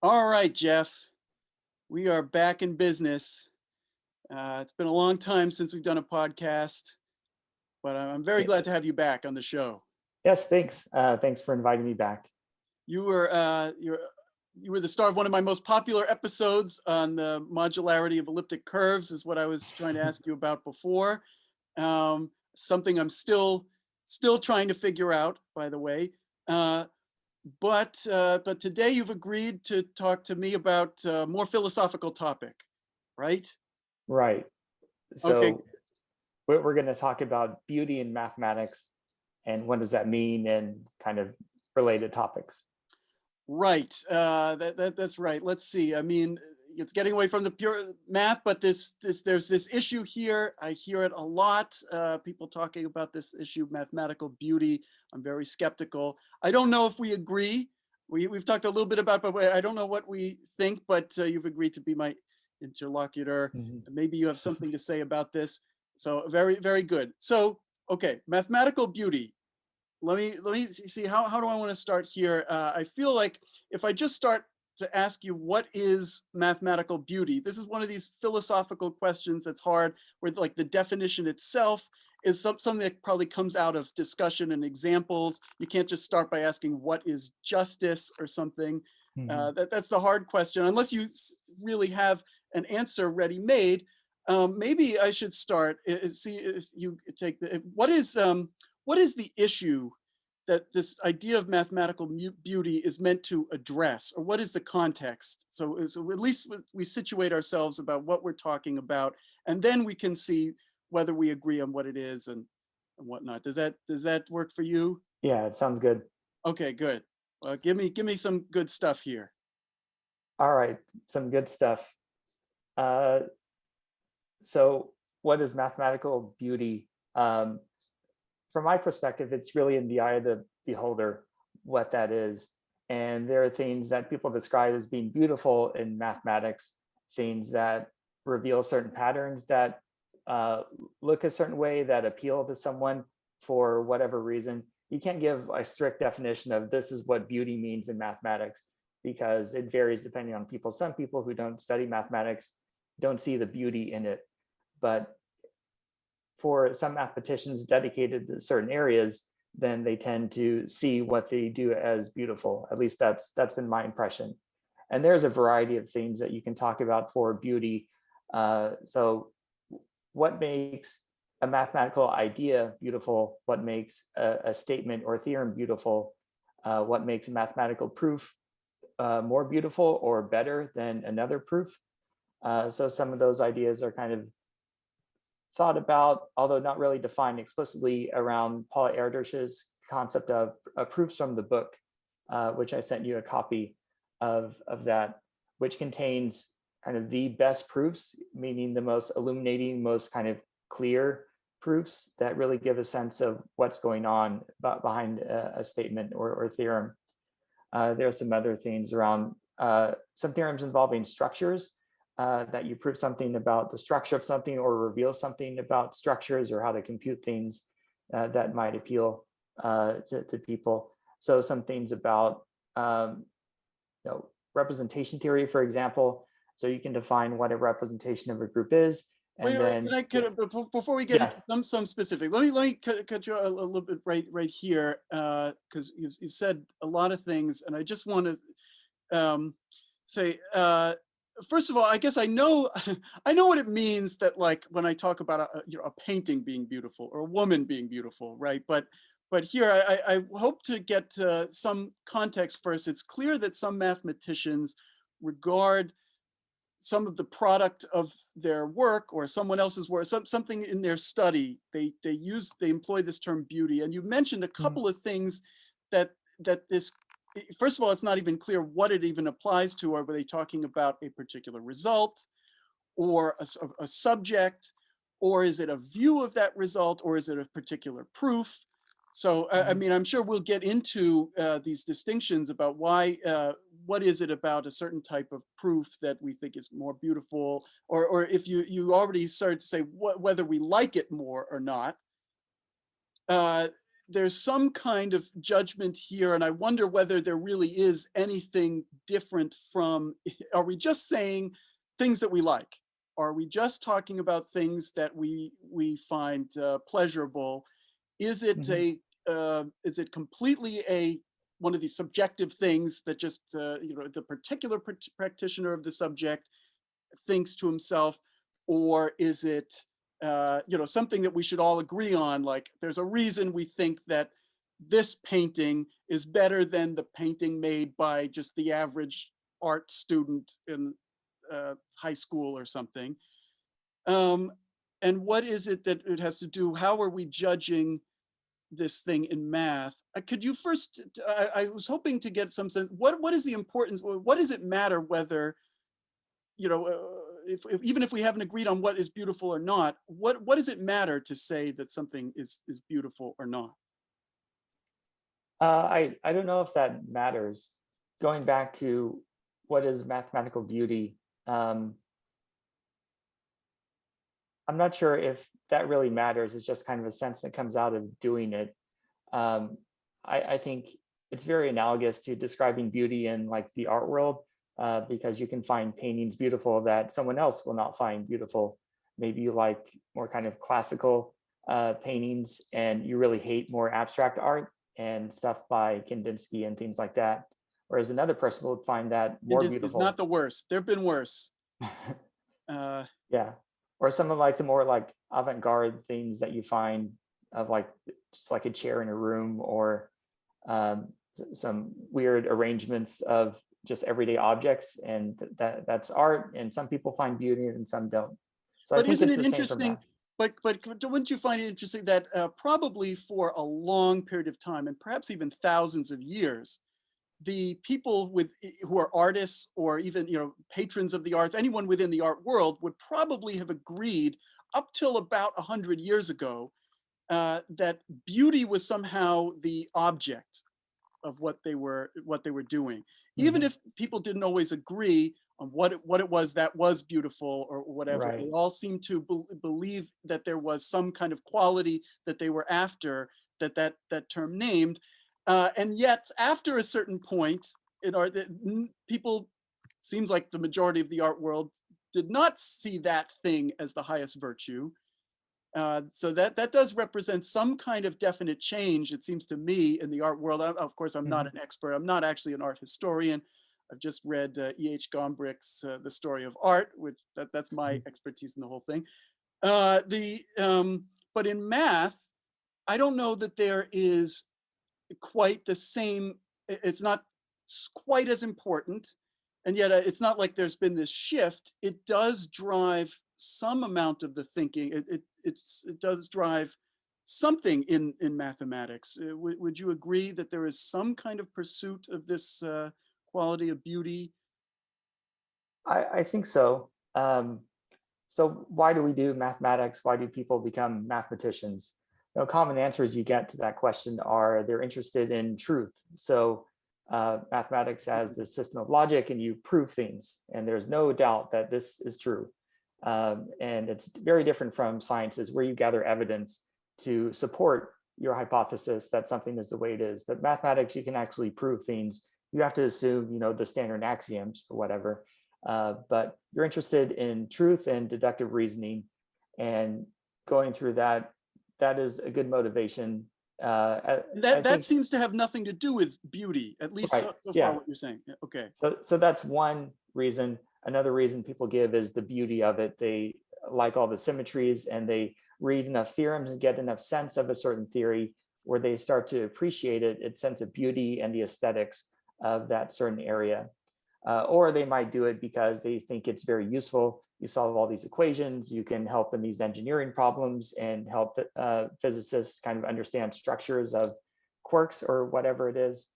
All right, Jeff, we are back in business. It's been a long time since we've done a podcast, but I'm very Yeah. glad to have you back on the show. Yes, thanks. Thanks for inviting me back. You were you were the star of one of my most popular episodes on the modularity of elliptic curves, is what I was trying to ask you about before. Something I'm still trying to figure out, by the way. But today you've agreed to talk to me about a more philosophical topic, right? Right. Okay, So we're going to talk about beauty in mathematics and what does that mean and kind of related topics. right. That's right. Let's see. I mean, it's getting away from the pure math, but there's this issue here. I hear it a lot. People talking about this issue of mathematical beauty. I'm very skeptical. I don't know if we agree. We've talked a little bit about, but I don't know what we think. But you've agreed to be my interlocutor. Mhm. Maybe you have something to say about this. So very good. So okay, mathematical beauty. Let me see how do I want to start here. I feel like if I just start to ask you what is mathematical beauty, this is one of these philosophical questions that's hard, where like the definition itself is something that probably comes out of discussion and examples. You can't just start by asking what is justice or something. Mhm. That's the hard question, unless you really have an answer ready made. Maybe I should start. See if you take the what is the issue that this idea of mathematical beauty is meant to address, or what is the context? So at least we situate ourselves about what we're talking about, and then we can see whether we agree on what it is and whatnot. Does that work for you? Yeah, it sounds good. Okay, good. Give me some good stuff here. All right, some good stuff. Uh, so what is mathematical beauty? Um, from my perspective, it's really in the eye of the beholder what that is. And there are things that people describe as being beautiful in mathematics, things that reveal certain patterns that uh, look a certain way that appeal to someone for whatever reason. You can't give a strict definition of this is what beauty means in mathematics because it varies depending on people. Some people who don't study mathematics don't see the beauty in it. But for some mathematicians dedicated to certain areas, then they tend to see what they do as beautiful. At least that's been my impression. And there's a variety of things that you can talk about for beauty. So what makes a mathematical idea beautiful? What makes a statement or theorem beautiful? What makes a mathematical proof more beautiful or better than another proof? So some of those ideas are kind of thought about, although not really defined explicitly, around Paul Erdős's concept of proofs from the book, which I sent you a copy of that, which contains kind of the best proofs, meaning the most illuminating, most kind of clear proofs that really give a sense of what's going on behind a statement or theorem. There are some other things around some theorems involving structures, that you prove something about the structure of something or reveal something about structures or how to compute things that might appeal to people. So some things about representation theory, for example. So you can define what a representation of a group is, Wait, and wait, then before we get yeah, into some specific, let me cut you a little bit right here, because you've said a lot of things, and I just want to say, first of all, I guess I know I know what it means that, like, when I talk about a painting being beautiful or a woman being beautiful, right? But here I hope to get some context first. It's clear that some mathematicians regard some of the product of their work or someone else's work, something in their study, they employ this term beauty. And you mentioned a Mhm. couple of things that this, first of all, it's not even clear what it even applies to. Are they talking about a particular result or a subject, or is it a view of that result, or is it a particular proof? So, I Mhm. mean, I'm sure we'll get into these distinctions about why, what is it about a certain type of proof that we think is more beautiful, or if you already started to say whether we like it more or not. Uh, there's some kind of judgment here, and I wonder whether there really is anything different from, are we just saying things that we like? Are we just talking about things that we find pleasurable? Is it Mhm. is it completely one of these subjective things that just the particular practitioner of the subject thinks to himself, or is it something that we should all agree on? Like, there's a reason we think that this painting is better than the painting made by just the average art student in high school or something. Um, and what is it that it has to do? How are we judging this thing in math? Could you first? I was hoping to get some sense. What is the importance? What does it matter whether even if we haven't agreed on what is beautiful or not? What does it matter to say that something is beautiful or not? I don't know if that matters. Going back to what is mathematical beauty, I'm not sure if that really matters. It's just kind of a sense that comes out of doing it. Um, I think it's very analogous to describing beauty in like the art world, because you can find paintings beautiful that someone else will not find beautiful. Maybe you like more kind of classical paintings, and you really hate more abstract art and stuff by Kandinsky and things like that. Whereas another person would find that It more is not beautiful. the worst. There have been worse. Uh, Yeah. Or some of like the more like avant-garde things that you find of like just like a chair in a room, or some weird arrangements of just everyday objects, and that's art, and some people find beauty and some don't. So I but think isn't it's it the same for interesting? math. But wouldn't you find it interesting that probably for a long period of time, and perhaps even thousands of years, the people who are artists, or even patrons of the arts, anyone within the art world, would probably have agreed up till about 100 years ago that beauty was somehow the object of what they were doing, even Mhm. if people didn't always agree on what it was that was beautiful or whatever. Right. They all seemed to believe that there was some kind of quality that they were after, that term named. And yet, after a certain point in art, people, seems like the majority of the art world, did not see that thing as the highest virtue. So that does represent some kind of definite change, it seems to me, in the art world. Of course, I'm not Mhm. an expert. I'm not actually an art historian. I've just read E.H. Gombrich's The Story of Art, which that's my Mhm. expertise in the whole thing. But in math, I don't know that there is quite the same. It's not quite as important, and yet it's not like there's been this shift. It does drive some amount of the thinking. It does drive something in mathematics. Would you agree that there is some kind of pursuit of this quality of beauty? I think so. So why do we do mathematics? Why do people become mathematicians? Common answers you get to that question are they're interested in truth. So mathematics has this system of logic, and you prove things, and there's no doubt that this is true. And it's very different from sciences, where you gather evidence to support your hypothesis that something is the way it is. But mathematics, you can actually prove things. You have to assume, the standard axioms or whatever. But you're interested in truth and deductive reasoning, and going through that, that is a good motivation. I That think, seems to have nothing to do with beauty, at least right, so far yeah. what you're saying. Yeah, okay. So that's one reason. Another reason people give is the beauty of it. They like all the symmetries, and they read enough theorems and get enough sense of a certain theory where they start to appreciate it, its sense of beauty and the aesthetics of that certain area. Or they might do it because they think it's very useful. You solve all these equations, you can help in these engineering problems, and help physicists kind of understand structures of quarks or whatever it is.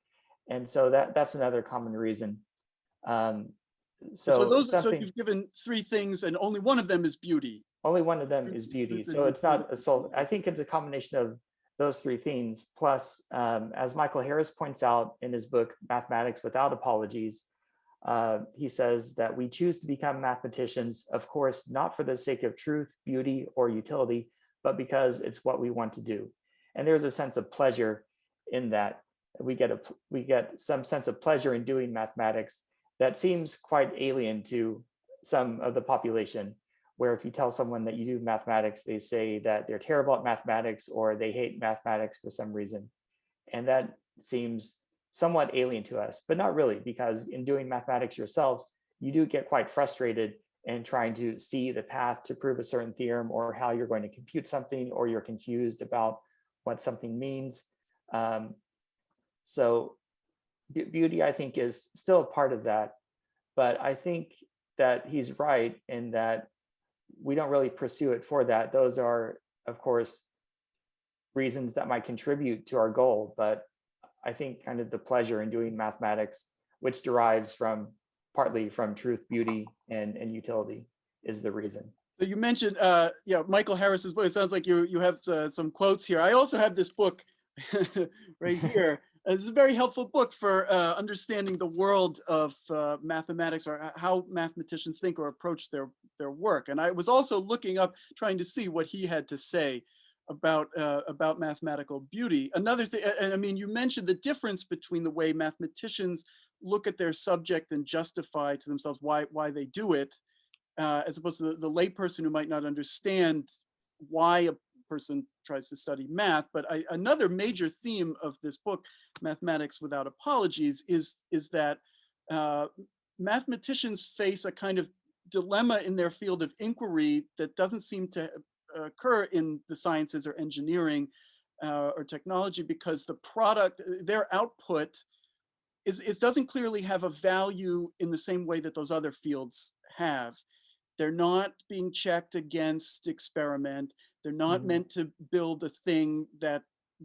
And so that's another common reason. Um, so So something, you've given three things, and only one of them is beauty. only one of them Three is three beauty. things So with it's beauty. not a soul. I think it's a combination of those three things. Plus, as Michael Harris points out in his book, Mathematics Without Apologies, he says that we choose to become mathematicians, of course, not for the sake of truth, beauty, or utility, but because it's what we want to do. And there's a sense of pleasure in that. We get some sense of pleasure in doing mathematics that seems quite alien to some of the population, where if you tell someone that you do mathematics, they say that they're terrible at mathematics or they hate mathematics for some reason. And that seems somewhat alien to us, but not really, because in doing mathematics yourselves, you do get quite frustrated in trying to see the path to prove a certain theorem or how you're going to compute something, or you're confused about what something means. So beauty, I think, is still a part of that. But I think that he's right in that we don't really pursue it for that. Those are, of course, reasons that might contribute to our goal. But I think kind of the pleasure in doing mathematics, which derives from partly from truth, beauty, and utility, is the reason. So you mentioned, yeah, Michael Harris's book. It sounds like you have some quotes here. I also have this book right here. This is a very helpful book for understanding the world of mathematics, or how mathematicians think or approach their work. And I was also looking up, trying to see what he had to say about mathematical beauty. Another thing, and I mean, you mentioned the difference between the way mathematicians look at their subject and justify to themselves why they do it, as opposed to the layperson who might not understand why a person tries to study math. But another major theme of this book, Mathematics Without Apologies, is that mathematicians face a kind of dilemma in their field of inquiry that doesn't seem to occur in the sciences or engineering or technology, because the product, their output, it doesn't clearly have a value in the same way that those other fields have. They're not being checked against experiment. They're not meant to build a thing that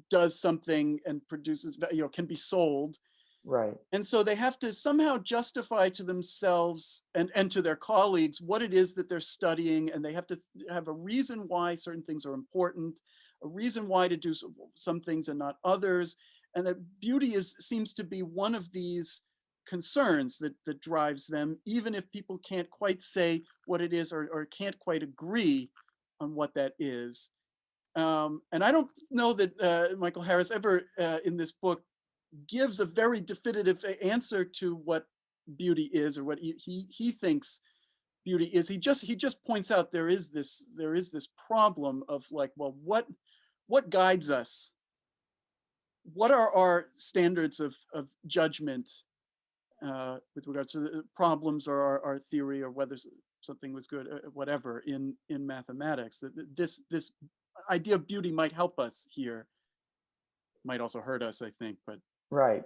does something and produces, can be sold. Right. And so they have to somehow justify to themselves and to their colleagues what it is that they're studying. And they have to have a reason why certain things are important, a reason why to do some things and not others. And that beauty seems to be one of these concerns that drives them, even if people can't quite say what it is, or can't quite agree on what that is. And I don't know that Michael Harris ever in this book gives a very definitive answer to what beauty is, or what he thinks beauty is. He just points out there is this problem of like, well, what guides us? What are our standards of judgment with regards to the problems, or our theory, or whether something was good, whatever, in mathematics? This idea of beauty might help us here, might also hurt us, I think. But Right.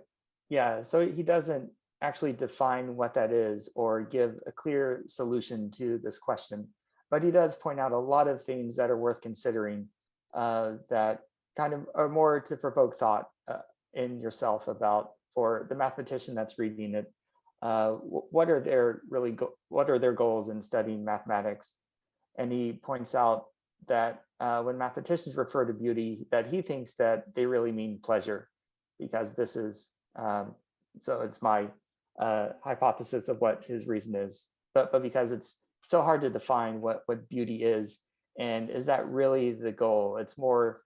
Yeah. So he doesn't actually define what that is or give a clear solution to this question, but he does point out a lot of things that are worth considering, that kind of are more to provoke thought in yourself about, for the mathematician that's reading it, what are their goals in studying mathematics. And he points out that when mathematicians refer to beauty, that he thinks that they really mean pleasure, because this is, so it's my hypothesis of what his reason is, but because it's so hard to define what beauty is, and is that really the goal? It's more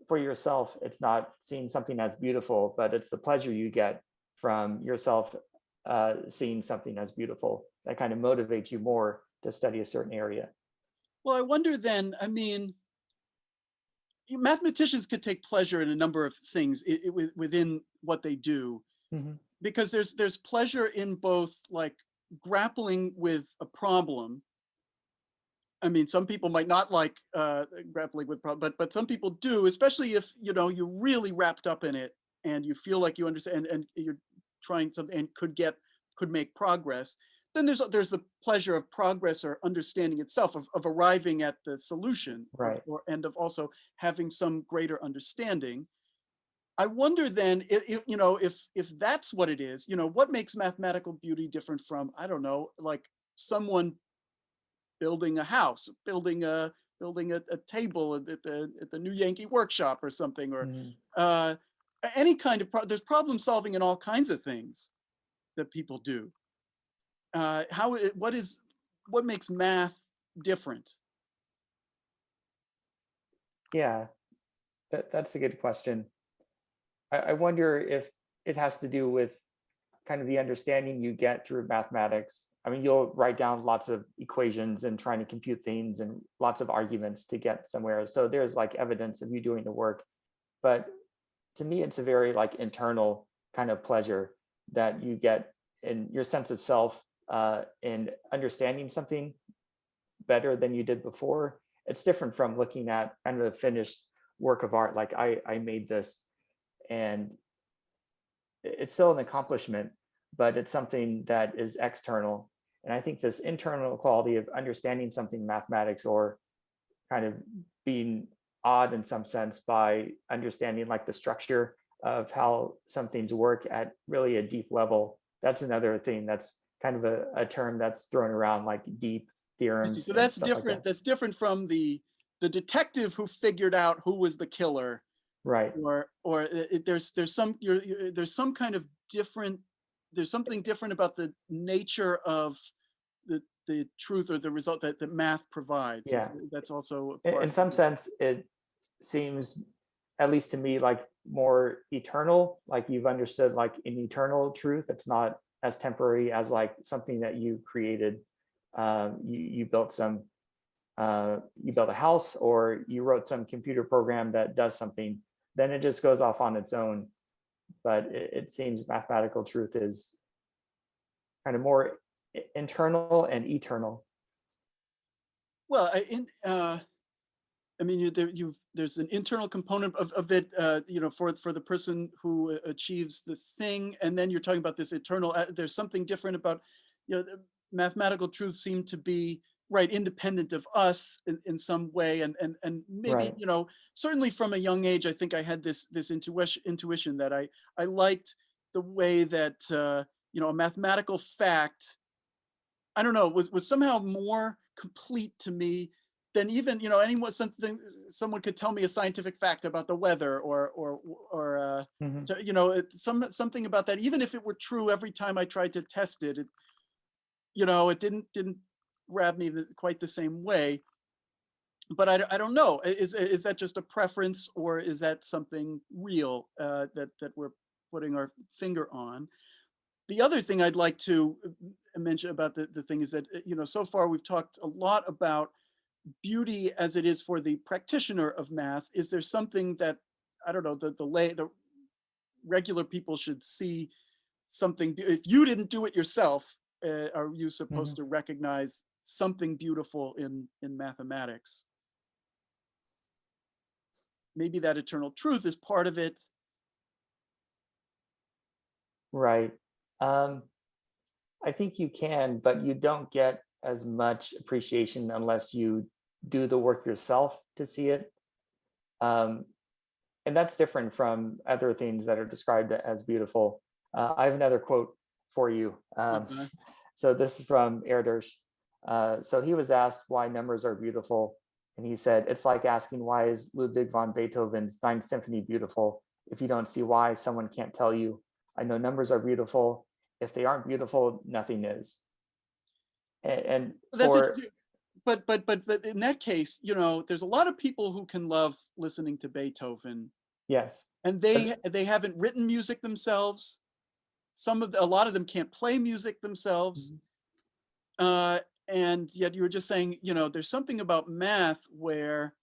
for yourself. It's not seeing something as beautiful, but it's the pleasure you get from yourself seeing something as beautiful that kind of motivates you more to study a certain area. well, I wonder then, I mean, mathematicians could take pleasure in a number of things within what they do, because there's pleasure in both, like, grappling with a problem. I mean, some people might not like grappling with problem, but some people do, especially if you're really wrapped up in it and you feel like you understand, and you're trying something and could make progress. Then there's the pleasure of progress, or understanding itself, of arriving at the solution, Right. and of also having some greater understanding. I wonder then, if that's what it is, what makes mathematical beauty different from, I don't know, like someone building a house, building a table at the New Yankee Workshop or something, or any kind of there's problem solving in all kinds of things that people do. What makes math different? Yeah, That's a good question. I wonder if it has to do with kind of the understanding you get through mathematics. I mean, you'll write down lots of equations and trying to compute things and lots of arguments to get somewhere. So there's like evidence of you doing the work. But to me, it's a very like internal kind of pleasure that you get in your sense of self in understanding something better than you did before. It's different from looking at kind of a finished work of art, like I made this, and it's still an accomplishment, but it's something that is external. And I think this internal quality of understanding something mathematics, or kind of being odd in some sense by understanding like the structure of how some things work at really a deep level. That's another thing that's kind of a term that's thrown around, like deep theorems So and that's stuff like different. that. That's different from the detective who figured out who was the killer, Right. or there's some kind of different. There's something different about the nature of the truth or the result that math provides. Yeah. That's also a In part. some sense, it seems, at least to me, like more eternal, like you've understood like an eternal truth. It's not as temporary as like something that you created. You built some, you built a house, or you wrote some computer program that does something, then it just goes off on its own. But it seems mathematical truth is kind of more internal and eternal. Well, I mean, there's an internal component of it, for the person who achieves this thing, and then you're talking about this eternal. There's something different about, the mathematical truths seem to be right independent of us in some way, and maybe Right. certainly from a young age, I think I had this intuition that I liked the way that a mathematical fact, I don't know, was somehow more complete to me than even someone could tell me a scientific fact about the weather, or Mhm. something about that. Even if it were true every time I tried to test it, it didn't grab me quite the same way. But I don't know. Is that just a preference, or is that something real that we're putting our finger on? The other thing I'd like to mention about the thing is that, so far we've talked a lot about beauty as it is for the practitioner of math. Is there something that, I don't know, the regular people should see something? If you didn't do it yourself, are you supposed Mhm. to recognize something beautiful in mathematics? Maybe that eternal truth is part of it. Right. Um, I think you can, but you don't get as much appreciation unless you do the work yourself to see it. Um, and that's different from other things that are described as beautiful. I have another quote for you. Okay. So this is from Erdős. So he was asked why numbers are beautiful, and he said, "It's like asking why is Ludwig von Beethoven's Ninth Symphony beautiful? If you don't see why, someone can't tell you. I know numbers are beautiful. If they aren't beautiful, nothing is." And That's it. for But in that case, there's a lot of people who can love listening to Beethoven, yes, and they haven't written music themselves. A lot of them can't play music themselves. mhm, Uh, and yet you were just saying, there's something about math where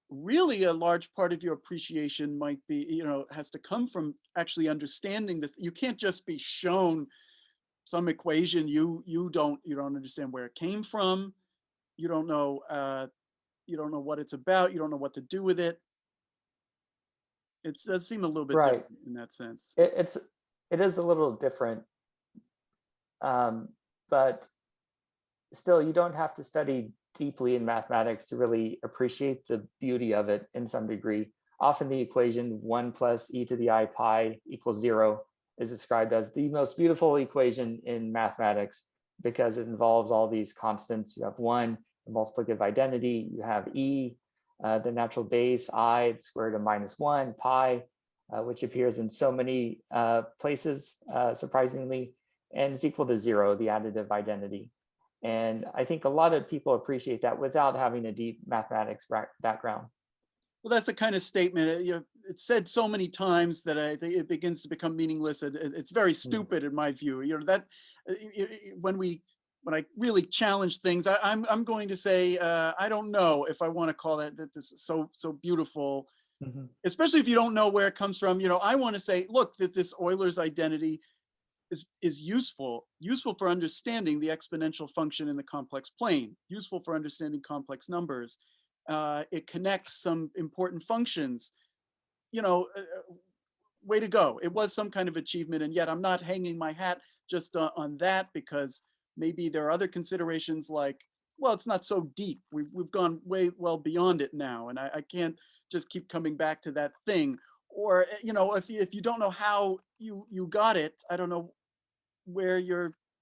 really a large part of your appreciation might be, has to come from actually understanding that you can't just be shown some equation you don't understand where it came from. You don't know what it's about. You don't know what to do with it. It does seem a little bit right. different in that sense. It is a little different, but still, you don't have to study deeply in mathematics to really appreciate the beauty of it in some degree. Often the equation 1 plus e to the I pi equals 0 is described as the most beautiful equation in mathematics because it involves all these constants. You have 1, the multiplicative identity, you have e, the natural base, I, the square root of -1, pi, which appears in so many places, surprisingly, and is equal to 0, the additive identity. And I think a lot of people appreciate that without having a deep mathematics background. Well, that's the kind of statement, it's said so many times that I think it begins to become meaningless. It's very Mm. stupid in my view. That when I really challenge things, I'm going to say, I don't know if I want to call that this is so beautiful, Mhm. especially if you don't know where it comes from. I want to say, look, that this Euler's identity is useful for understanding the exponential function in the complex plane, useful for understanding complex numbers. It connects some important functions. You know, way to go. It was some kind of achievement, and yet I'm not hanging my hat just on that, because maybe there are other considerations like, well, it's not so deep. We've gone way well beyond it now, and I can't just keep coming back to that thing. Or if you don't know how you got it, I don't know where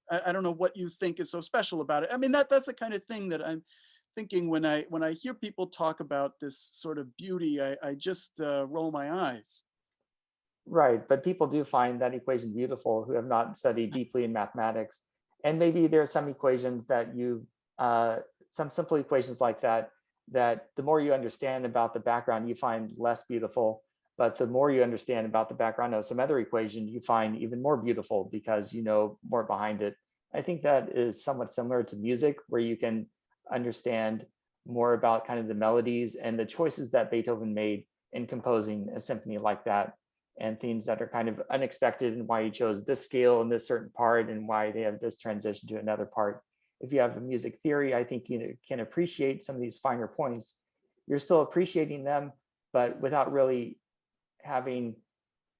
I don't know what you think is so special about it. I mean, that's the kind of thing that I'm thinking when I hear people talk about this sort of beauty. I just roll my eyes. Right, but people do find that equation beautiful who have not studied deeply in mathematics. And maybe there are some equations that some simple equations like that, that the more you understand about the background, you find less beautiful. But the more you understand about the background of some other equation, you find even more beautiful because you know more behind it. I think that is somewhat similar to music, where you can understand more about kind of the melodies and the choices that Beethoven made in composing a symphony like that, and things that are kind of unexpected, and why he chose this scale in this certain part and why they have this transition to another part. If you have a music theory, I think you can appreciate some of these finer points. You're still appreciating them, but without really having,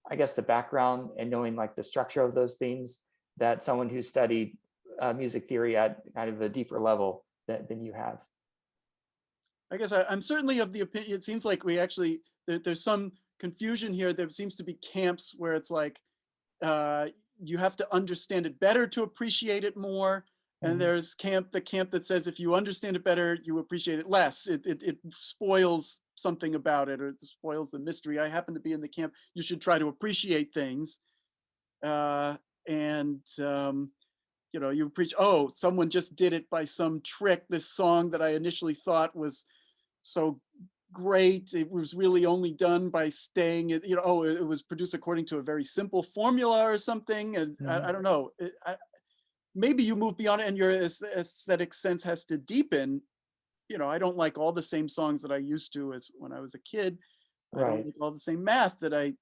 I guess, the background and knowing like the structure of those things that someone who studied music theory at kind of a deeper level than you have. I guess I'm certainly of the opinion. It seems like we actually there's some confusion here. There seems to be camps where it's like, uh, you have to understand it better to appreciate it more. And Mhm. there's the camp that says if you understand it better, you appreciate it less. It spoils something about it, or it spoils the mystery. I happen to be in the camp, you should try to appreciate things. And you preach, oh, someone just did it by some trick. This song that I initially thought was so great, it was really only done by staying it, oh, it was produced according to a very simple formula or something. And I Mhm. don't know, maybe you move beyond it and your aesthetic sense has to deepen. I don't like all the same songs that I used to as when I was a kid. I don't Right. like all the same math that I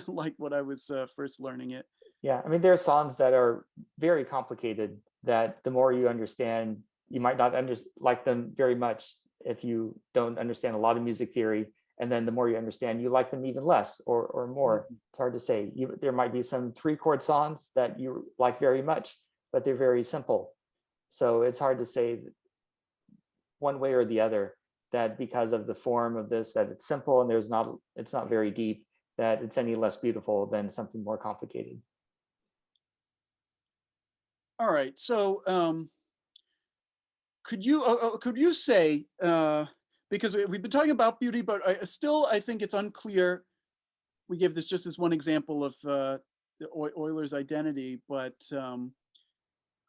liked when I was first learning it. Yeah, I mean, there are songs that are very complicated that the more you understand, you might not like them very much if you don't understand a lot of music theory. And then the more you understand, you like them even less or more. Mhm. It's hard to say. There might be some 3-chord songs that you like very much, but they're very simple. So it's hard to say one way or the other, that because of the form of this, that it's simple and it's not very deep, that it's any less beautiful than something more complicated. All right, so could you say, because we've been talking about beauty, but I think it's unclear. We give this just as one example of Euler's identity, but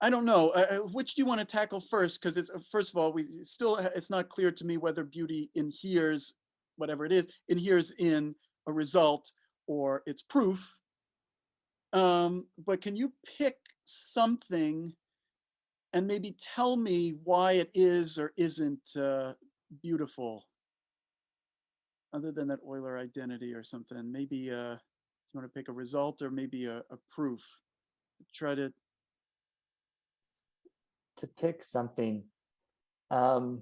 I don't know. Which do you want to tackle first? Because it's first of all, it's not clear to me whether beauty inheres, whatever it is, inheres in a result or its proof. But can you pick something and maybe tell me why it is or isn't beautiful, other than that Euler identity or something? Maybe you want to pick a result or maybe a proof. Try to. To pick something, um,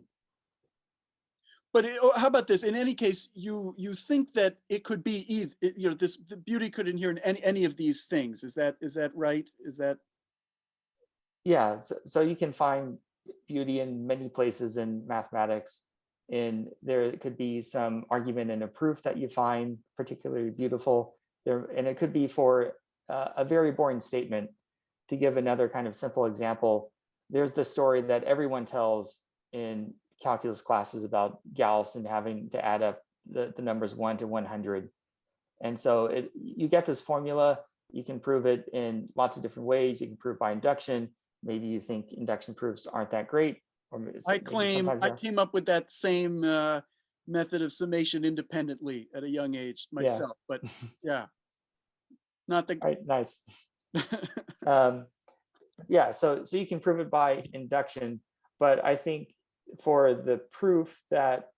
But how about this? In any case, you think that it could be either. This the beauty could inhere in any of these things. Is that right? Is that yeah, so you can find beauty in many places in mathematics. And there could be some argument and a proof that you find particularly beautiful there, and it could be for a very boring statement. To give another kind of simple example, there's the story that everyone tells in calculus classes about Gauss and having to add up the numbers 1 to 100. And so you get this formula. You can prove it in lots of different ways. You can prove by induction. Maybe you think induction proofs aren't that great, or I maybe claim sometimes I they're. came up with that same method of summation independently at a young age Yeah. myself, but yeah, not the. All right, nice. Um, yeah, so you can prove it by induction, but I think for the proof that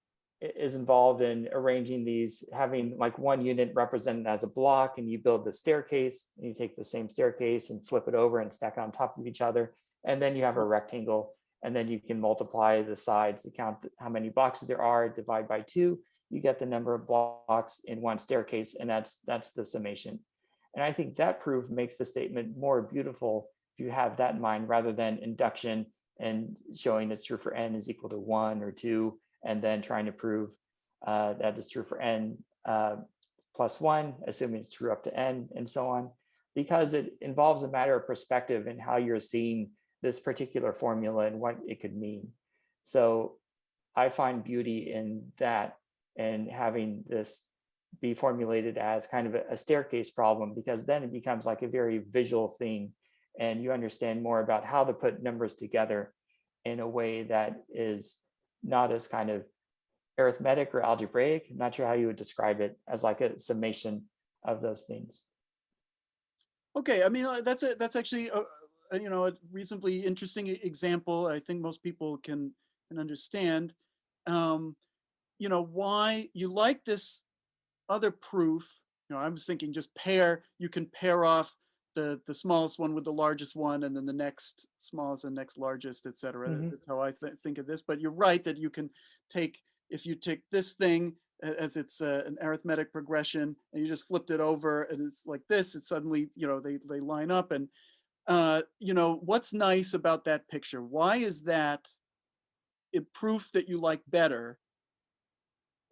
is involved in arranging these, having like one unit represented as a block, and you build the staircase, and you take the same staircase and flip it over and stack it on top of each other, and then you have a rectangle, and then you can multiply the sides to count how many boxes there are, divide by 2, you get the number of blocks in one staircase, and that's the summation. And I think that proof makes the statement more beautiful if you have that in mind, rather than induction and showing it's true for n is equal to 1 or 2, and then trying to prove that is true for n plus 1, assuming it's true up to n, and so on, because it involves a matter of perspective and how you're seeing this particular formula and what it could mean. So I find beauty in that, and having this be formulated as kind of a staircase problem, because then it becomes like a very visual thing, and you understand more about how to put numbers together in a way that is not as kind of arithmetic or algebraic. I'm not sure how you would describe it, as like a summation of those things. Okay, I mean, that's actually a reasonably interesting example. I think most people can understand. Why you like this other proof. I was thinking just you can pair off the smallest one with the largest one, and then the next smallest and next largest, etc. Mhm. That's how I think of this. But you're right that you can if you take this thing as it's an arithmetic progression, and you just flipped it over, and it's like this, it's suddenly, they line up. And what's nice about that picture? Why is that a proof that you like better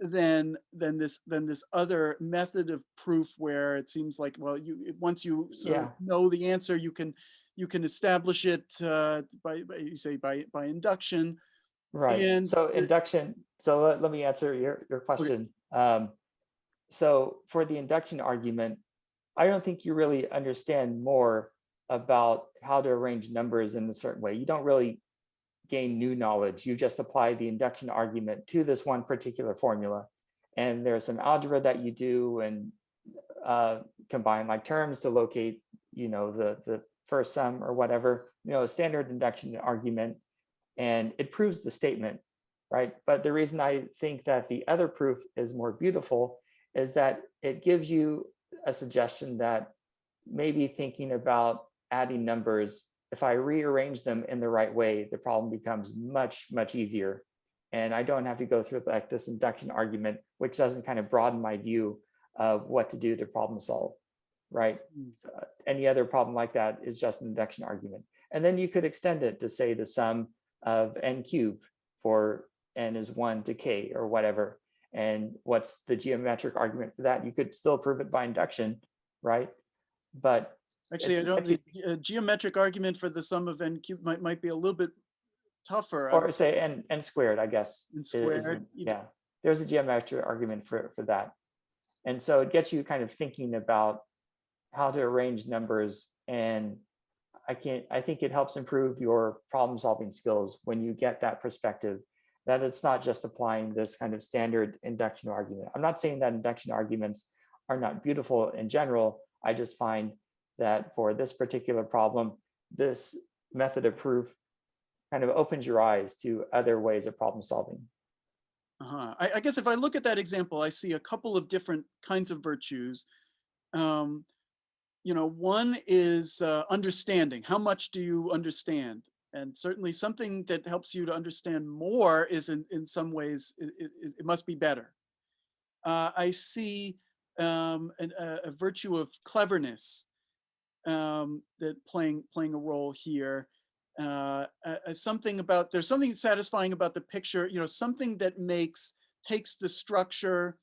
than this other method of proof, where it seems like, well, once you sort of Yeah, know the answer, you can establish it by induction. right. And So induction, so let me answer your okay, question. So for the induction argument, I don't think you really understand more about how to arrange numbers in a certain way. You don't really gain new knowledge. You just apply the induction argument to this one particular formula. And there's some algebra that you do, and combine like terms to locate, the first sum or whatever, a standard induction argument, and it proves the statement, right? But the reason I think that the other proof is more beautiful is that it gives you a suggestion that maybe thinking about adding numbers, if I rearrange them in the right way, the problem becomes much, much easier. And I don't have to go through like this induction argument, which doesn't kind of broaden my view of what to do to problem solve, right? So any other problem like that is just an induction argument. And then you could extend it to say the sum of n cubed for n is 1 to k or whatever. And what's the geometric argument for that? You could still prove it by induction, right? But actually, I don't. gets you, The geometric argument for the sum of n cubed might be a little bit tougher. or say n squared, I guess, And is squared. yeah. There's a geometric argument for that. And so it gets you kind of thinking about how to arrange numbers. And I think it helps improve your problem solving skills when you get that perspective, that it's not just applying this kind of standard induction argument. I'm not saying that induction arguments are not beautiful in general. I just find that for this particular problem, this method of proof kind of opens your eyes to other ways of problem solving. I guess if I look at that example, I see a couple of different kinds of virtues. Um, one is understanding. How much do you understand? And certainly something that helps you to understand more is in some ways, it must be better. I see a virtue of cleverness that playing a role here. There's something satisfying about the picture, something that takes the structure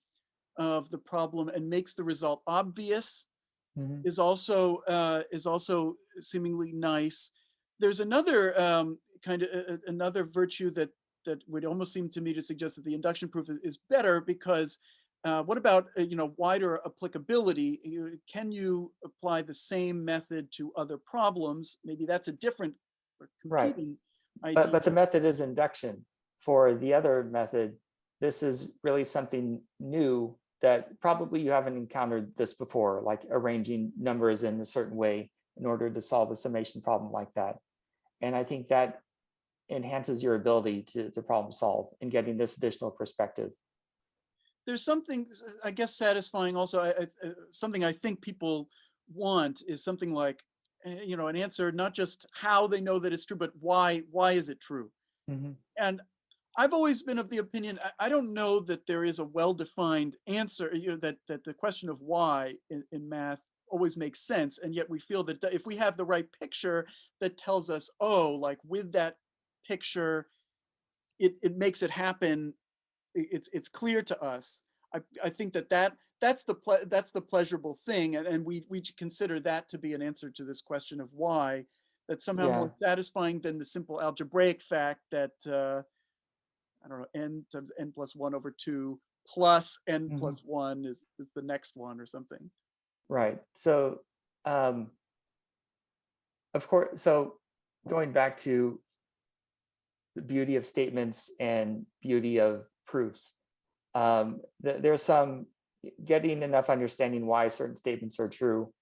of the problem and makes the result obvious, Mhm. is also seemingly nice. There's another another virtue that would almost seem to me to suggest that the induction proof is better, because what about wider applicability? Can you apply the same method to other problems? Maybe that's a different or Right. competing idea. But the method is induction. For the other method, this is really something new that probably you haven't encountered this before, like arranging numbers in a certain way in order to solve a summation problem like that. And I think that enhances your ability to problem solve and getting this additional perspective. There's something, I guess, satisfying also. Something I think people want is something like, an answer, not just how they know that it's true, but why is it true? Mhm. And I've always been of the opinion, I don't know that there is a well-defined answer, that the question of why in math always makes sense. And yet we feel that if we have the right picture that tells us, oh, like with that picture, it makes it happen. It's clear to us. I think that's the pleasurable thing. And we consider that to be an answer to this question of why, that's somehow Yeah. more satisfying than the simple algebraic fact that, I don't know, n times n plus 1 over 2 plus n Mhm. plus 1 is the next one or something. Right. So, um, of course, so going back to the beauty of statements and beauty of proofs, there's some getting enough understanding why certain statements are true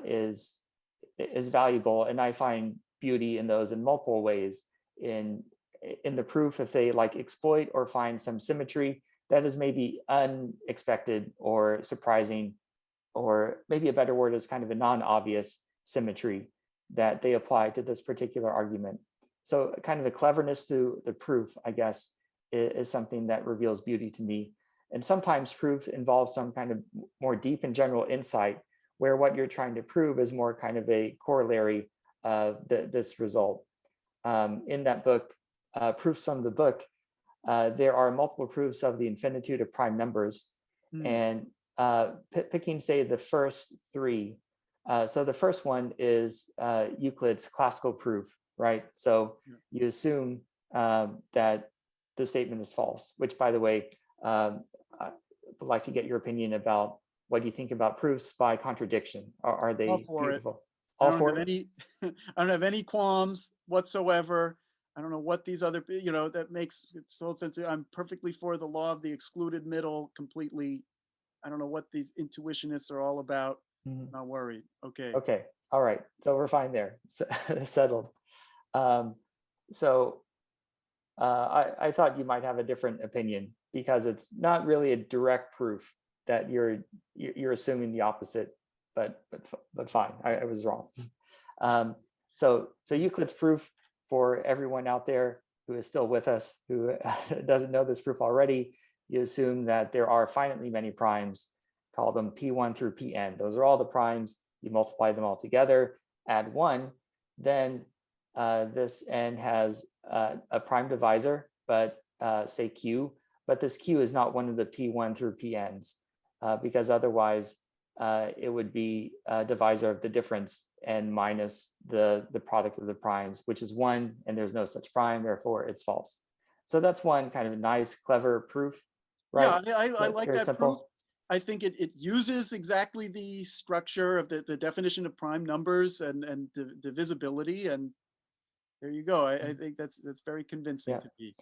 is valuable, and I find beauty in those in multiple ways. In in the proof, if they like exploit or find some symmetry that is maybe unexpected or surprising, or maybe a better word is kind of a non-obvious symmetry that they apply to this particular argument. So kind of the cleverness to the proof, I guess, is something that reveals beauty to me. And sometimes proof involves some kind of more deep and general insight where what you're trying to prove is more kind of a corollary of this result. In that book, Proofs from the Book, there are multiple proofs of the infinitude of prime numbers. Hmm. And picking, say, the first three. So the first one is Euclid's classical proof, right? So Yeah. you assume that the statement is false, which, by the way, I would like to get your opinion about what do you think about proofs by contradiction? Are All they for it. beautiful? I All don't for have it? any, I don't have any qualms whatsoever. I don't know what these other, that makes it so sensitive. I'm perfectly for the law of the excluded middle completely. I don't know what these intuitionists are all about. Mhm. Not worried. Okay. Okay. All right. So we're fine there. Settled. Um, so I thought you might have a different opinion because it's not really a direct proof that you're assuming the opposite, but fine, I was wrong. So Euclid's proof, for everyone out there who is still with us who doesn't know this proof already, you assume that there are finitely many primes, call them p1 through pn. Those are all the primes. You multiply them all together, add 1, then this n has a prime divisor, but say q, but this q is not one of the p1 through pn's, because otherwise it would be a divisor of the difference and minus the product of the primes, which is 1, and there's no such prime, therefore it's false. So that's one kind of nice, clever proof, right? Yeah, I That's like very that proof. simple. I think it uses exactly the structure of the definition of prime numbers and divisibility. And there you go. I Mhm. think that's very convincing Yeah. to me.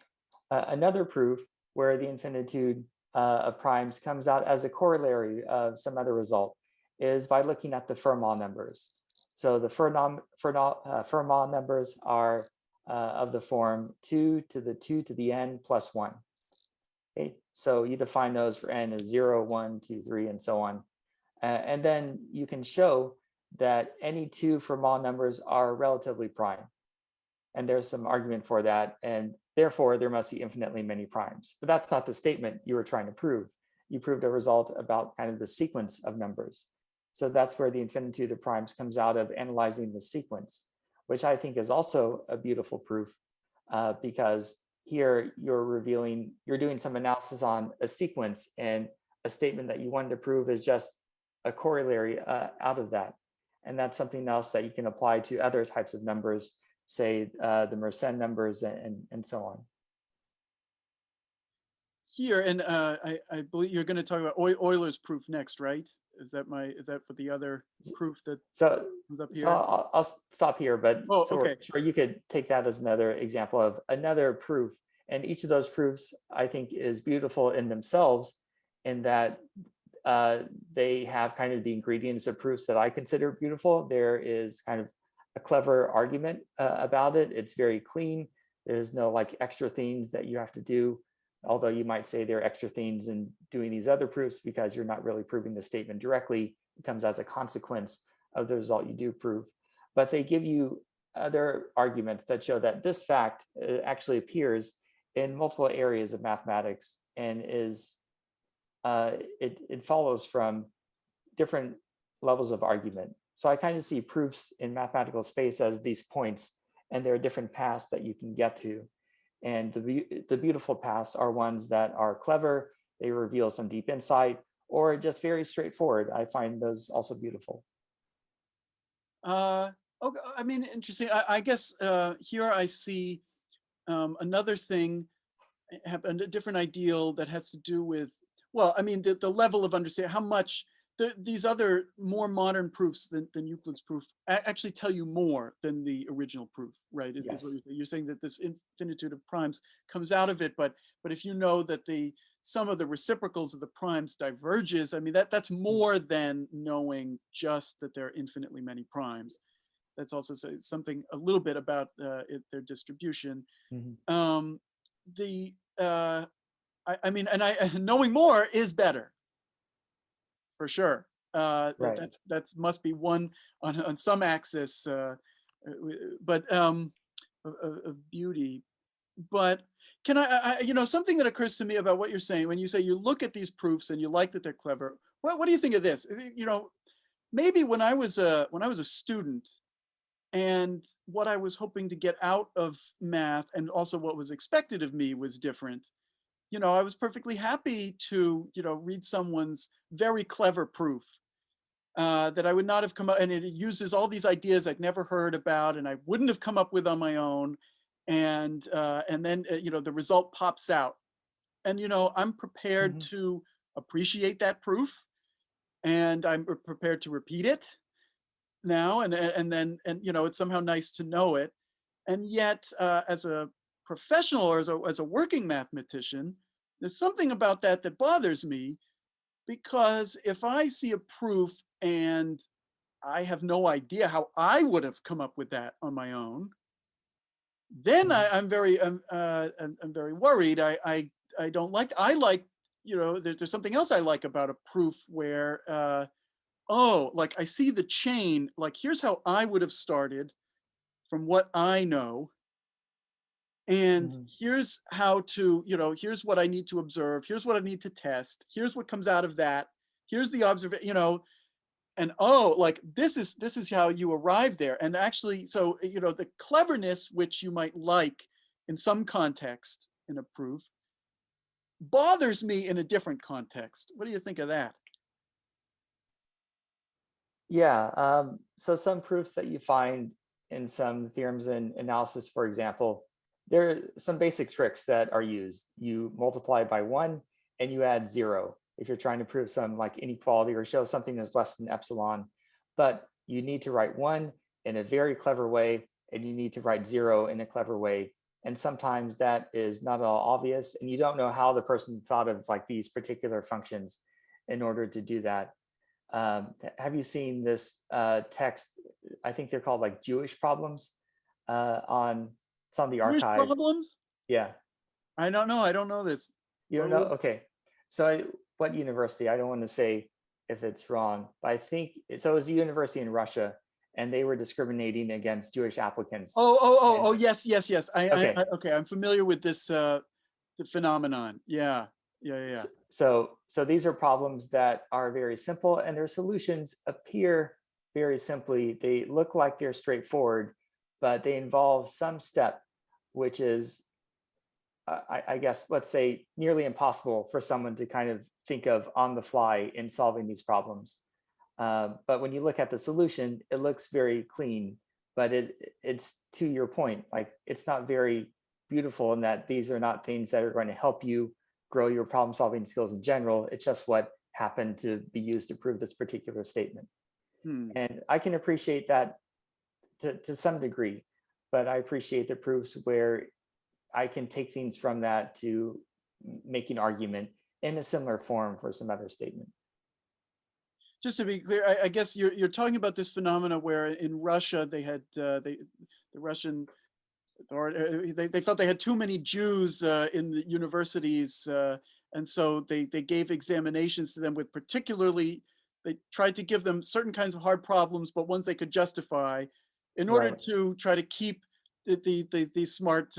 Another proof where the infinitude of primes comes out as a corollary of some other result is by looking at the Fermat numbers. So the Fermat numbers are of the form 2 to the 2 to the n plus 1. Okay, so you define those for n as 0, 1, 2, 3, and so on. And then you can show that any two Fermat numbers are relatively prime. And there's some argument for that, and therefore there must be infinitely many primes. But that's not the statement you were trying to prove. You proved a result about kind of the sequence of numbers. So that's where the infinitude of primes comes out of analyzing the sequence, which I think is also a beautiful proof, because here you're doing some analysis on a sequence, and a statement that you wanted to prove is just a corollary out of that. And that's something else that you can apply to other types of numbers, say the Mersenne numbers and so on. Here, and I believe you're going to talk about Euler's proof next, right? Is that what the other proof that So, comes up so here? I'll stop here, but Oh, so okay. sure you could take that as another example of another proof. And each of those proofs, I think, is beautiful in themselves, in that they have kind of the ingredients of proofs that I consider beautiful. There is kind of a clever argument about it. It's very clean. There's no like extra things that you have to do, although you might say there are extra things in doing these other proofs because you're not really proving the statement directly. It comes as a consequence of the result you do prove. But they give you other arguments that show that this fact actually appears in multiple areas of mathematics and is it follows from different levels of argument. So I kind of see proofs in mathematical space as these points, and there are different paths that you can get to. And the beautiful paths are ones that are clever, they reveal some deep insight, or just very straightforward. I find those also beautiful. Okay, I mean, interesting. I guess here I see another thing, a different ideal that has to do with, well, I mean, the level of understanding, how much these other more modern proofs than Euclid's proof actually tell you more than the original proof, right? Is what you're saying, that this infinitude of primes comes out of it, but if you know that some of the reciprocals of the primes diverges, I mean, that's more than knowing just that there are infinitely many primes. That's also something a little bit about their distribution. Mm-hmm. I mean, and knowing more is better, for sure. Right. That must be one on some axis, but of beauty. But can you know, something that occurs to me about what you're saying when you say you look at these proofs and you like that they're clever. What do you think of this? You know, maybe when I was a student, and what I was hoping to get out of math and also what was expected of me was different. You know, I was perfectly happy to, you know, read someone's very clever proof that I would not have come up, and it uses all these ideas I'd never heard about and I wouldn't have come up with on my own. And then, you know, the result pops out. And, you know, I'm prepared Mm-hmm. to appreciate that proof, and I'm prepared to repeat it now. And you know, it's somehow nice to know it. And yet, as a professional or as a working mathematician, there's something about that that bothers me, because if I see a proof and I have no idea how I would have come up with that on my own, then I'm very worried. I don't like. I like, you know, there's something else I like about a proof where oh, like I see the chain. Like, here's how I would have started from what I know. And Mm-hmm. here's how to, you know, here's what I need to observe. Here's what I need to test. Here's what comes out of that. Here's the observation, you know, and oh, like this is how you arrive there. And actually, so, you know, the cleverness, which you might like in some context in a proof, bothers me in a different context. What do you think of that? Yeah. So some proofs that you find in some theorems and analysis, for example, there are some basic tricks that are used. You multiply by 1 and you add 0 if you're trying to prove some like inequality or show something that's less than epsilon. But you need to write 1 in a very clever way, and you need to write 0 in a clever way. And sometimes that is not at all obvious, and you don't know how the person thought of like these particular functions in order to do that. Have you seen this text? I think they're called like Jewish problems it's on the Jewish archive. problems? Yeah. I don't know. I don't know this. You don't know? Okay. So what university? I don't want to say if it's wrong, but I think so. It was a university in Russia, and they were discriminating against Jewish applicants. Oh, yes. Okay. Okay. I'm familiar with this the phenomenon. Yeah. So these are problems that are very simple, and their solutions appear very simply. They look like they're straightforward, but they involve some step, which is, I guess, let's say, nearly impossible for someone to kind of think of on the fly in solving these problems. But when you look at the solution, it looks very clean, but it's to your point, like it's not very beautiful in that these are not things that are going to help you grow your problem solving skills in general. It's just what happened to be used to prove this particular statement. And I can appreciate that to some degree, but I appreciate the proofs where I can take things from that to make an argument in a similar form for some other statement. Just to be clear, I guess you're talking about this phenomena where in Russia they had the Russian authority, they felt they had too many Jews in the universities, and so they gave examinations to them with particularly, they tried to give them certain kinds of hard problems, but ones they could justify, in order Right. to try to keep these smart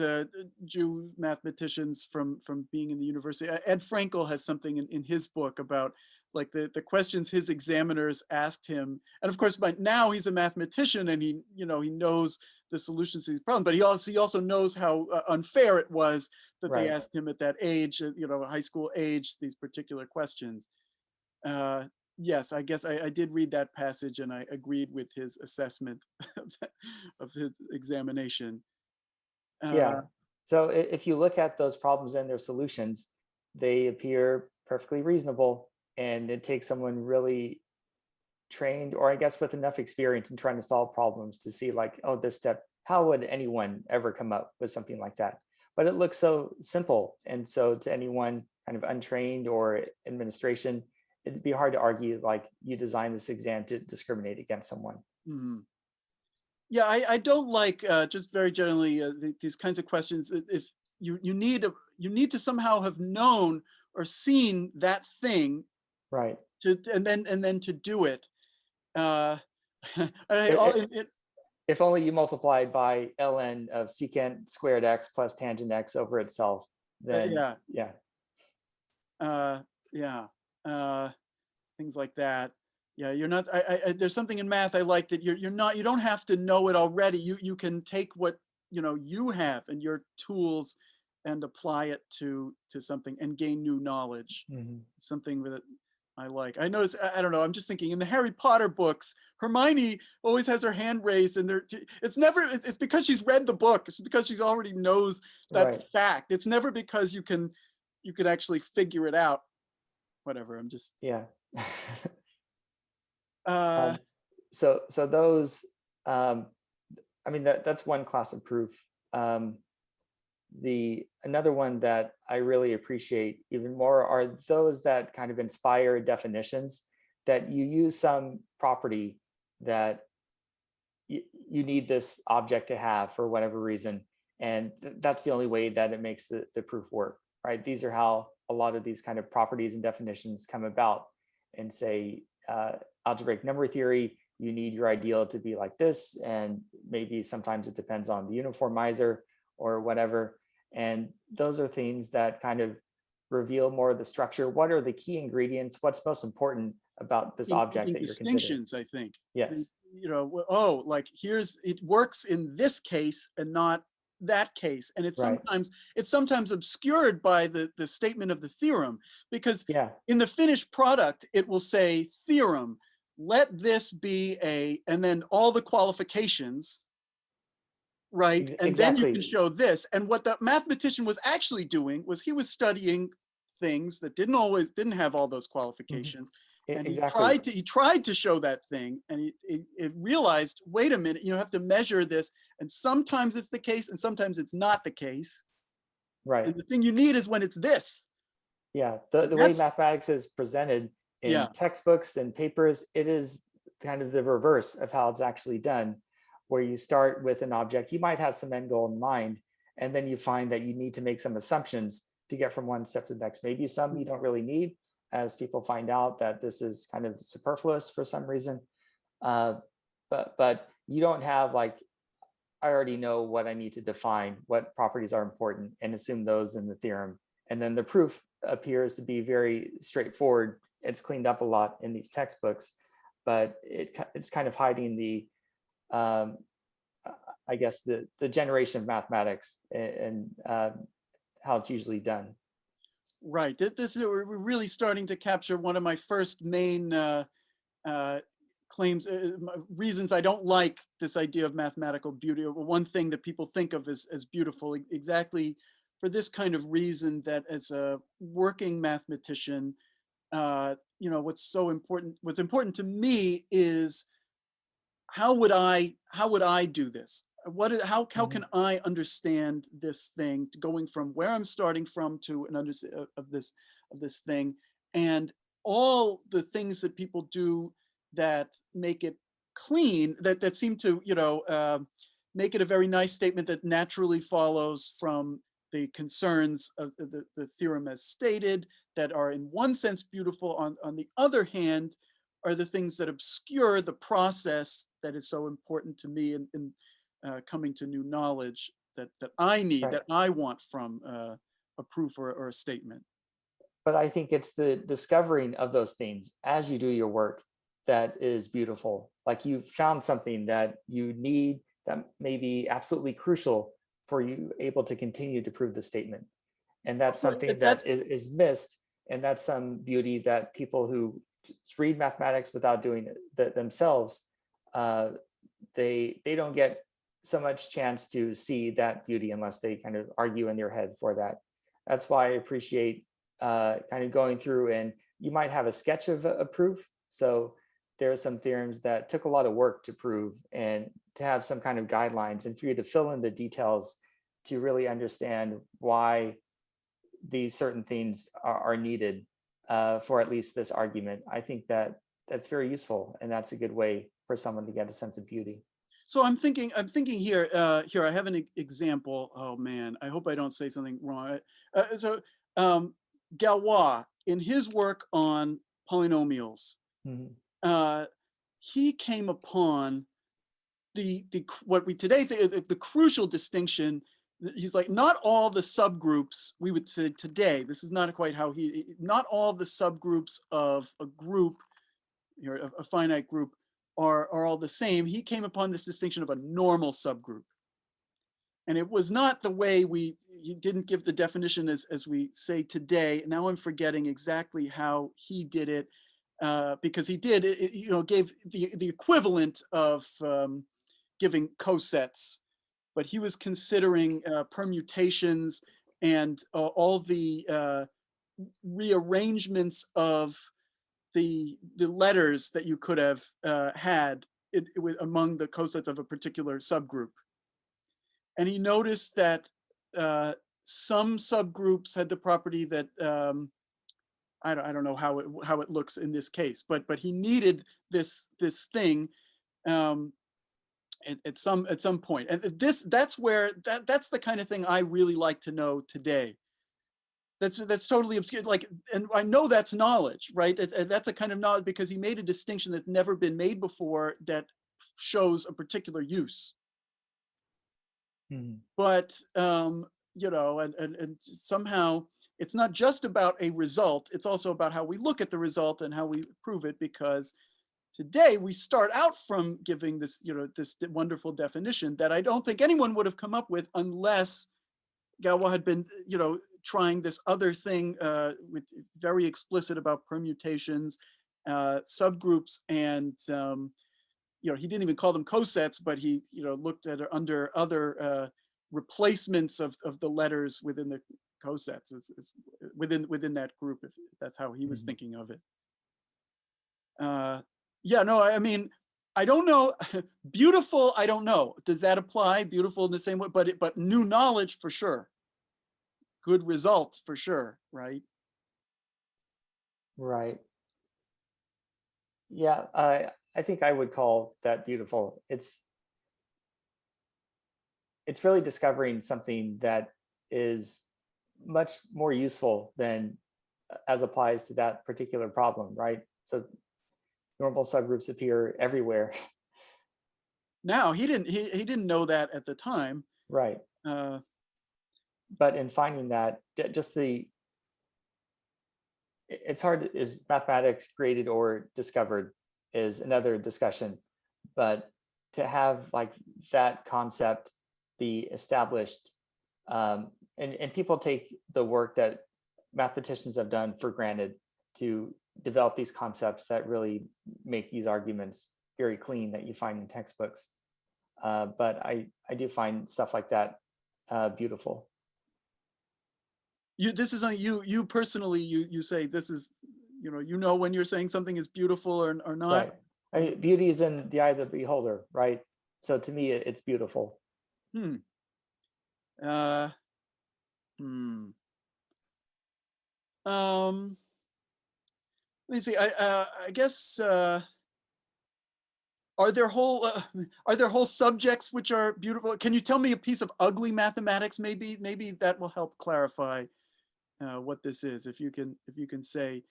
Jew mathematicians from being in the university. Ed Frenkel has something in his book about like the questions his examiners asked him, and of course, by now he's a mathematician and he knows the solutions to these problems, but he also knows how unfair it was that they Right. asked him at that age, high school age, these particular questions. Yes, I guess I did read that passage and I agreed with his assessment of his examination. Yeah. Uh, So if you look at those problems and their solutions, they appear perfectly reasonable. And it takes someone really trained, or I guess with enough experience in trying to solve problems to see like, oh, this step, how would anyone ever come up with something like that? But it looks so simple. And so to anyone kind of untrained or administration, it'd be hard to argue like you designed this exam to discriminate against someone. mhm. Yeah, I don't like just very generally these kinds of questions. If you need to somehow have known or seen that thing Right. and then to do it. Uh, It, all, it, if only you multiplied by ln of secant squared x plus tangent x over itself, then yeah, yeah. yeah, uh, things like that. Yeah, you're not. There's something in math I like that you're not. You don't have to know it already. You can take what you have and your tools and apply it to something and gain new knowledge. Mhm. Something that I like. I notice. I don't know. I'm just thinking in the Harry Potter books, Hermione always has her hand raised, and it's never. It's because she's read the book. It's because she's already knows that Right. fact. It's never because you can actually figure it out. Whatever. I'm just. Yeah. Uh, um, so those um, I mean that's one class of proof. Um, the another one that I really appreciate even more are those that kind of inspire definitions, that you use some property that you need this object to have for whatever reason, and that's the only way that it makes the proof work, right? These are how a lot of these kind of properties and definitions come about. And say algebraic number theory, you need your ideal to be like this, and maybe sometimes it depends on the uniformizer or whatever. And those are things that kind of reveal more of the structure. What are the key ingredients? What's most important about this object making that you're considering? distinctions, I think. Yes. Oh, like it works in this case and not that case. And Right. it's sometimes obscured by the statement of the theorem, because Yeah. in the finished product, it will say theorem, let this be and then all the qualifications, right? And then you can Exactly. show this. And what the mathematician was actually doing was he was studying things that didn't have all those Mhm. qualifications. And Exactly. he tried to show that thing, and he realized, wait a minute, you have to measure this, and sometimes it's the case, and sometimes it's not the case. Right. And the thing you need is when it's this. Yeah. And The way that's mathematics is presented in yeah, textbooks and papers, it is kind of the reverse of how it's actually done, where you start with an object, you might have some end goal in mind, and then you find that you need to make some assumptions to get from one step to the next. Maybe some you don't really need, as people find out that this is kind of superfluous for some reason. Uh, but you don't have like, I already know what I need to define, what properties are important, and assume those in the theorem. And then the proof appears to be very straightforward. It's cleaned up a lot in these textbooks, but it's kind of hiding the, um, I guess, the generation of mathematics and how it's usually done. right. This is, we're really starting to capture one of my first main uh, claims, reasons I don't like this idea of mathematical beauty, or one thing that people think of as beautiful, exactly for this kind of reason, that as a working mathematician, what's important to me is how would I do this? how Mhm. can I understand this thing, going from where I'm starting from to an of this thing, and all the things that people do that make it clean, that seem to, make it a very nice statement that naturally follows from the concerns of the theorem as stated, that are in one sense beautiful. On the other hand, are the things that obscure the process that is so important to me in coming to new knowledge that I need, Right. that I want from a proof or a statement. But I think it's the discovering of those things as you do your work that is beautiful. Like you found something that you need that may be absolutely crucial for you able to continue to prove the statement. And that's Well, something that's that is missed. And that's some beauty that people who just read mathematics without doing it themselves, uh, they don't get so much chance to see that beauty unless they kind of argue in their head for that. That's why I appreciate kind of going through, and you might have a sketch of a proof. So there are some theorems that took a lot of work to prove, and to have some kind of guidelines and for you to fill in the details to really understand why these certain things are needed for at least this argument. I think that that's very useful, and that's a good way for someone to get a sense of beauty. so I'm thinking here. Here I have an example. Oh man, I hope I don't say something wrong. So um, Galois, in his work on polynomials, Mhm. uh, he came upon the what we today think is the crucial distinction. He's like, not all the subgroups, we would say today, this is not quite how not all the subgroups of a group, a finite group, are all the same. He came upon this distinction of a normal subgroup. And it was not the way he didn't give the definition as we say today. Now I'm forgetting exactly how he did it, because he did, gave the equivalent of giving cosets, but he was considering permutations and all the rearrangements of the letters that you could have had among the cosets of a particular subgroup. And he noticed that some subgroups had the property that I don't know how it looks in this case, but he needed this thing um, at some point. And that's where that's the kind of thing I really like to know today. That's totally obscure. Like, and I know that's knowledge, right? That's a kind of knowledge because he made a distinction that's never been made before that shows a particular use. Mhm. But and somehow it's not just about a result. It's also about how we look at the result and how we prove it. Because today we start out from giving this, this wonderful definition that I don't think anyone would have come up with unless Galois had been, trying this other thing with very explicit about permutations, subgroups, and he didn't even call them cosets, but he, looked at under other replacements of the letters within the cosets, within that group, if that's how he was Mhm. thinking of it. Yeah, no, I mean, I don't know. Beautiful, I don't know. Does that apply? Beautiful in the same way, but new knowledge for sure. Good result for sure, right? Right. Yeah, I think I would call that beautiful. It's really discovering something that is much more useful than as applies to that particular problem, right? So normal subgroups appear everywhere. Now he didn't know that at the time. Right. Uh, But in finding that, just it's hard. Is mathematics created or discovered is another discussion. But to have like that concept be established, and people take the work that mathematicians have done for granted to develop these concepts that really make these arguments very clean that you find in textbooks. But I do find stuff like that beautiful. this is on you personally. You say this is, when you're saying something is beautiful or not. Right. I mean, beauty is in the eye of the beholder, right? So to me, it's beautiful. Hmm. Uh, hmm. Um, Let me see. I guess are there whole subjects which are beautiful? Can you tell me a piece of ugly mathematics? Maybe that will help clarify what this is. If you can say,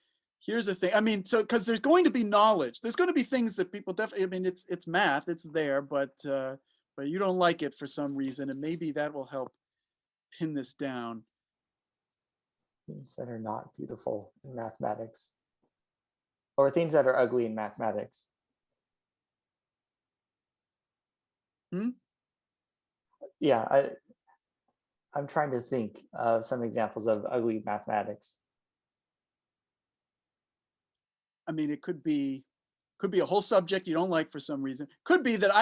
here's a thing. I mean, so because there's going to be knowledge, there's going to be things that people definitely. I mean, it's math, it's there, but you don't like it for some reason, and maybe that will help pin this down. Things that are not beautiful in mathematics, or things that are ugly in mathematics. Hmm? Yeah, I'm trying to think of some examples of ugly mathematics. I mean, it could be a whole subject you don't like for some reason. Could be that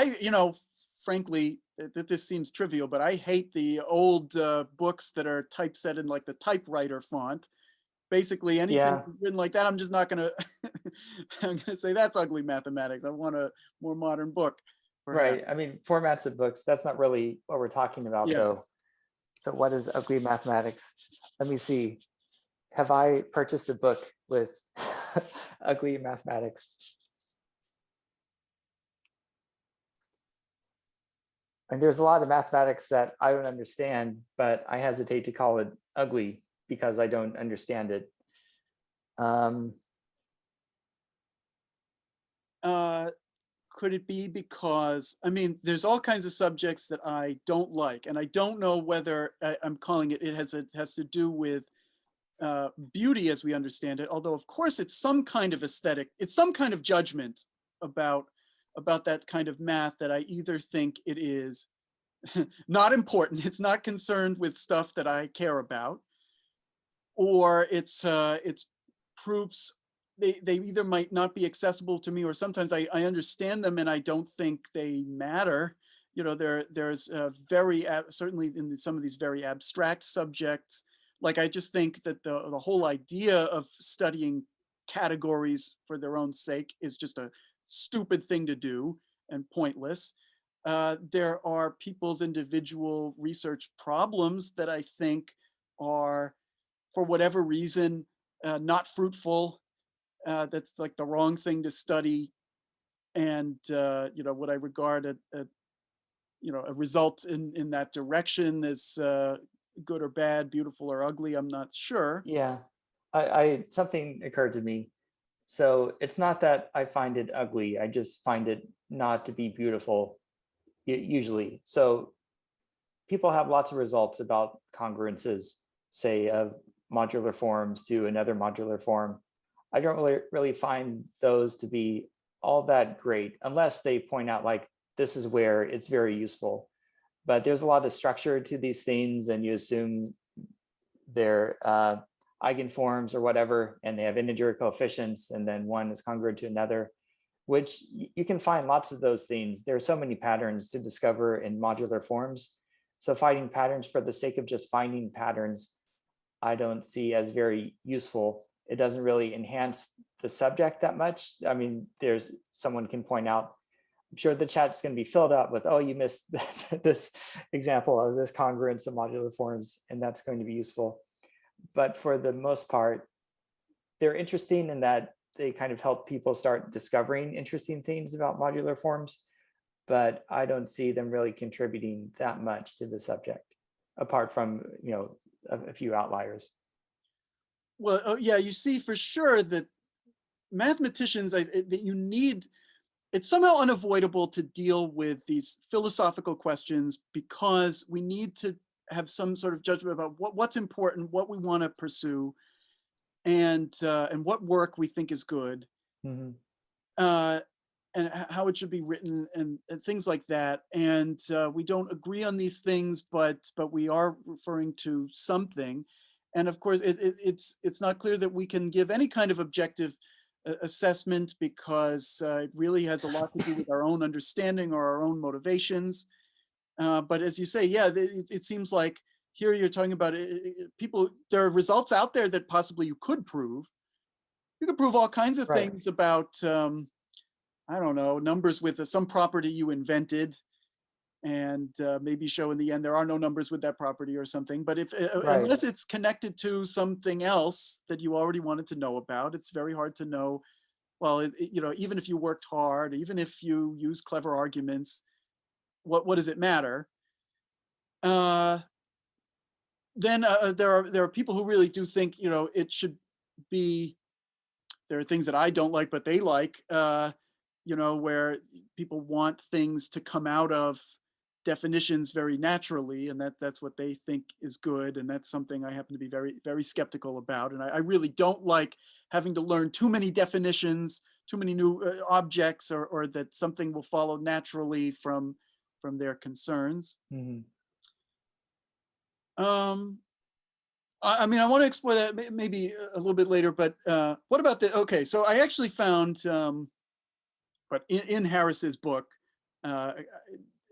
frankly, that this seems trivial, but I hate the old books that are typeset in like the typewriter font. Basically, anything Yeah, written like that, I'm just not gonna. I'm gonna say that's ugly mathematics. I want a more modern book, perhaps. right. I mean, formats of books, that's not really what we're talking about, Yeah. though. So what is ugly mathematics? Let me see. Have I purchased a book with ugly mathematics? And there's a lot of mathematics that I don't understand, but I hesitate to call it ugly because I don't understand it. Um, Uh, could it be because I mean, there's all kinds of subjects that I don't like, and I don't know whether I'm calling it. It has to do with beauty as we understand it. Although, of course, it's some kind of aesthetic. It's some kind of judgment about about that kind of math that I either think it is not important. It's not concerned with stuff that I care about, or it's proofs. They either might not be accessible to me, or sometimes I understand them and I don't think they matter. There's certainly in some of these very abstract subjects, like I just think that the whole idea of studying categories for their own sake is just a stupid thing to do and pointless. There are people's individual research problems that I think are, for whatever reason, not fruitful. That's like the wrong thing to study, and what I regard a result in that direction is good or bad, beautiful or ugly. I'm not sure. yeah, I something occurred to me. So it's not that I find it ugly. I just find it not to be beautiful usually. So people have lots of results about congruences, say of modular forms to another modular form. I don't really find those to be all that great unless they point out like this is where it's very useful. But there's a lot of structure to these things, and you assume they're eigenforms or whatever, and they have integer coefficients, and then one is congruent to another, which you can find lots of those things. There are so many patterns to discover in modular forms. So finding patterns for the sake of just finding patterns, I don't see as very useful. It doesn't really enhance the subject that much. I mean, there's someone can point out, I'm sure the chat's going to be filled up with, oh, you missed this example of this congruence of modular forms, and that's going to be useful. But for the most part, they're interesting in that they kind of help people start discovering interesting things about modular forms, but I don't see them really contributing that much to the subject, apart from a few outliers. Well, oh, yeah, you see for sure that mathematicians, that you need. It's somehow unavoidable to deal with these philosophical questions because we need to have some sort of judgment about what's important, what we want to pursue, and what work we think is good, Mhm. uh, and how it should be written, and things like that. And we don't agree on these things, but we are referring to something. And of course, it's not clear that we can give any kind of objective assessment because it really has a lot to do with our own understanding or our own motivations. But as you say, yeah, it seems like here you're talking about people. There are results out there that possibly you could prove. You could prove all kinds of Right. things about I don't know, numbers with some property you invented. and maybe show in the end there are no numbers with that property or something. But if Right. unless it's connected to something else that you already wanted to know about, it's very hard to know. Well, even if you worked hard, even if you use clever arguments, what does it matter? Then there are people who really do think it should be. There are things that I don't like, but they like. Where people want things to come out of definitions very naturally, and that's what they think is good, and that's something I happen to be very, very skeptical about. And I really don't like having to learn too many definitions, too many new objects, or that something will follow naturally from their concerns. Mhm. I mean, I want to explore that maybe a little bit later, but what about okay, so I actually found, but in Harris's book,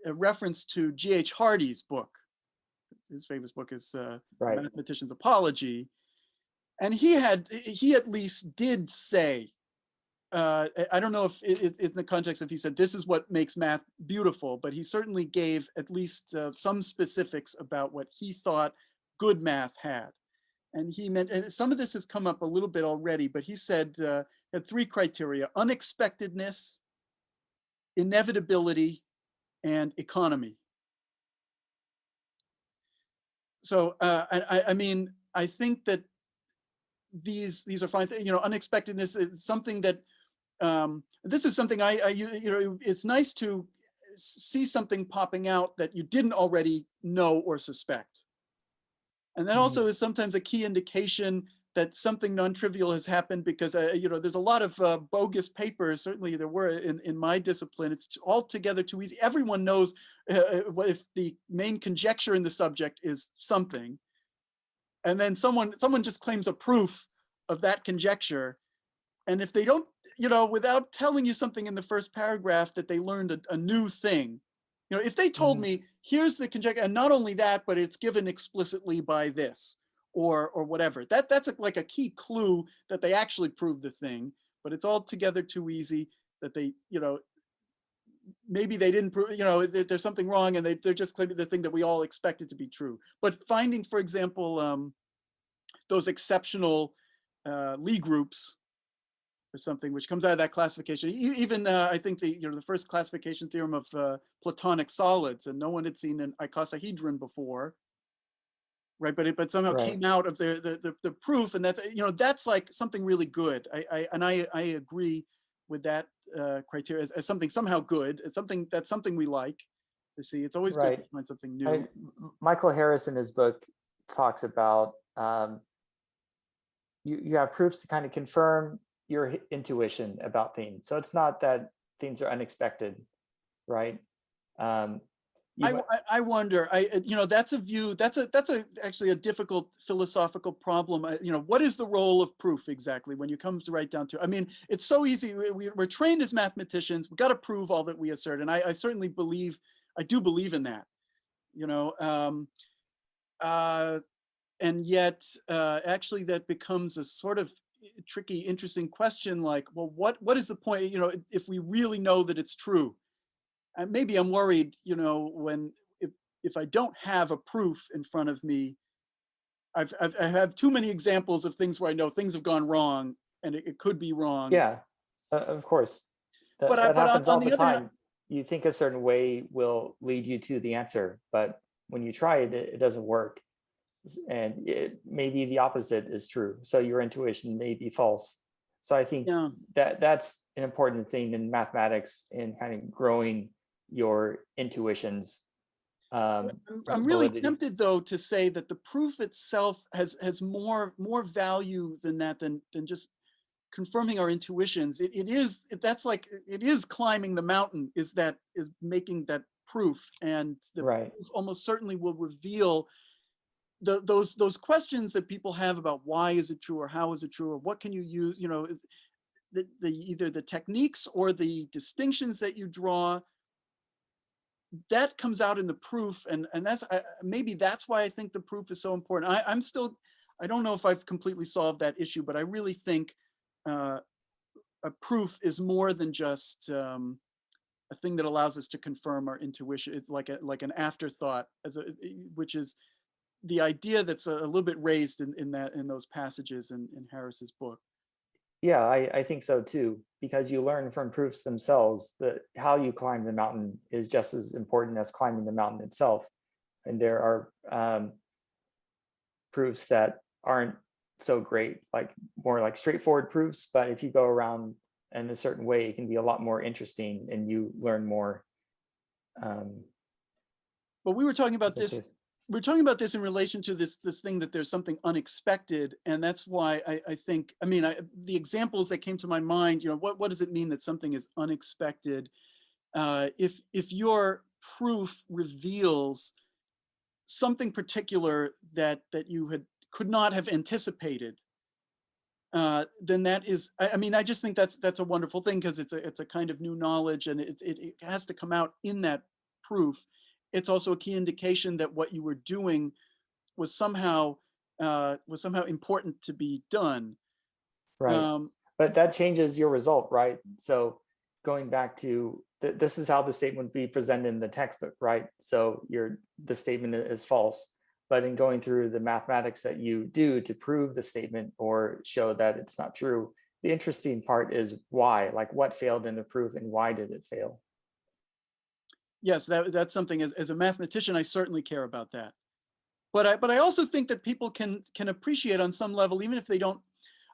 a reference to G.H. Hardy's book. His famous book is Right. Mathematicians' Apology. And he at least did say, I don't know if it's in the context if he said this is what makes math beautiful, but he certainly gave at least some specifics about what he thought good math had. And he meant, and some of this has come up a little bit already, but he said had three criteria: unexpectedness, inevitability, and economy. So I mean, I think that these are fine. Unexpectedness is something that this is something it's nice to see something popping out that you didn't already know or suspect. And that also is sometimes a key indication that something non-trivial has happened, because there's a lot of bogus papers. Certainly there were in my discipline. It's altogether too easy. Everyone knows if the main conjecture in the subject is something, and then someone just claims a proof of that conjecture. And if they don't, without telling you something in the first paragraph that they learned a new thing, if they told me, here's the conjecture, and not only that, but it's given explicitly by this, or whatever, that's like a key clue that they actually proved the thing. But it's altogether too easy that they, maybe they didn't prove, there's something wrong, and they're just claiming the thing that we all expected to be true. But finding, for example, those exceptional Lie groups, or something which comes out of that classification. Even I think the first classification theorem of Platonic solids, and no one had seen an icosahedron before, right? But it somehow came out of the proof, and that's like something really good. I agree with that criteria as something somehow good. It's something we like to see. It's always good to find something new. Michael Harris in his book talks about you have proofs to kind of confirm your intuition about things. So it's not that things are unexpected, right? I wonder. That's a view. That's actually a difficult philosophical problem. What is the role of proof exactly when you come to right down to? I mean, it's so easy. We're trained as mathematicians. We've got to prove all that we assert, and I certainly believe. I do believe in that. And yet, actually, that becomes a sort of tricky, interesting question. Like, well, what is the point? If we really know that it's true. And maybe I'm worried, if I don't have a proof in front of me, I have too many examples of things where I know things have gone wrong, and it could be wrong. Yeah, of course. That happens all the time. You think a certain way will lead you to the answer, but when you try it, it doesn't work. And maybe the opposite is true. So your intuition may be false. So I think that's an important thing in mathematics, in kind of growing your intuitions. I'm really tempted, though, to say that the proof itself has more value than that, than just confirming our intuitions. It is climbing the mountain. Is making that proof, and the proof almost certainly will reveal those questions that people have about why is it true, or how is it true, or what can you use, either the techniques or the distinctions that you draw. That comes out in the proof, and that's maybe that's why I think the proof is so important. I don't know if I've completely solved that issue, but I really think a proof is more than just a a thing that allows us to confirm our intuition. It's like an afterthought, which is the idea that's a little bit raised in those passages in Harris's book. Yeah, I think so too, because you learn from proofs themselves that how you climb the mountain is just as important as climbing the mountain itself. And there are proofs that aren't so great, like more like straightforward proofs, but if you go around in a certain way, it can be a lot more interesting and you learn more. But we were talking about Such this. as- We're talking about this in relation to this thing that there's something unexpected, and that's why I think, I mean, the examples that came to my mind, you know, what does it mean that something is unexpected? If your proof reveals something particular that you could not have anticipated, then that is, I mean, I just think that's a wonderful thing, because it's a kind of new knowledge, and it has to come out in that proof. It's also a key indication that what you were doing was somehow important to be done. Right. But that changes your result, right? So going back to this is how the statement would be presented in the textbook, right? So the statement is false, but in going through the mathematics that you do to prove the statement or show that it's not true, the interesting part is why, like what failed in the proof and why did it fail? Yes, that's something, as a mathematician, I certainly care about that. But I also think that people can appreciate on some level, even if they don't.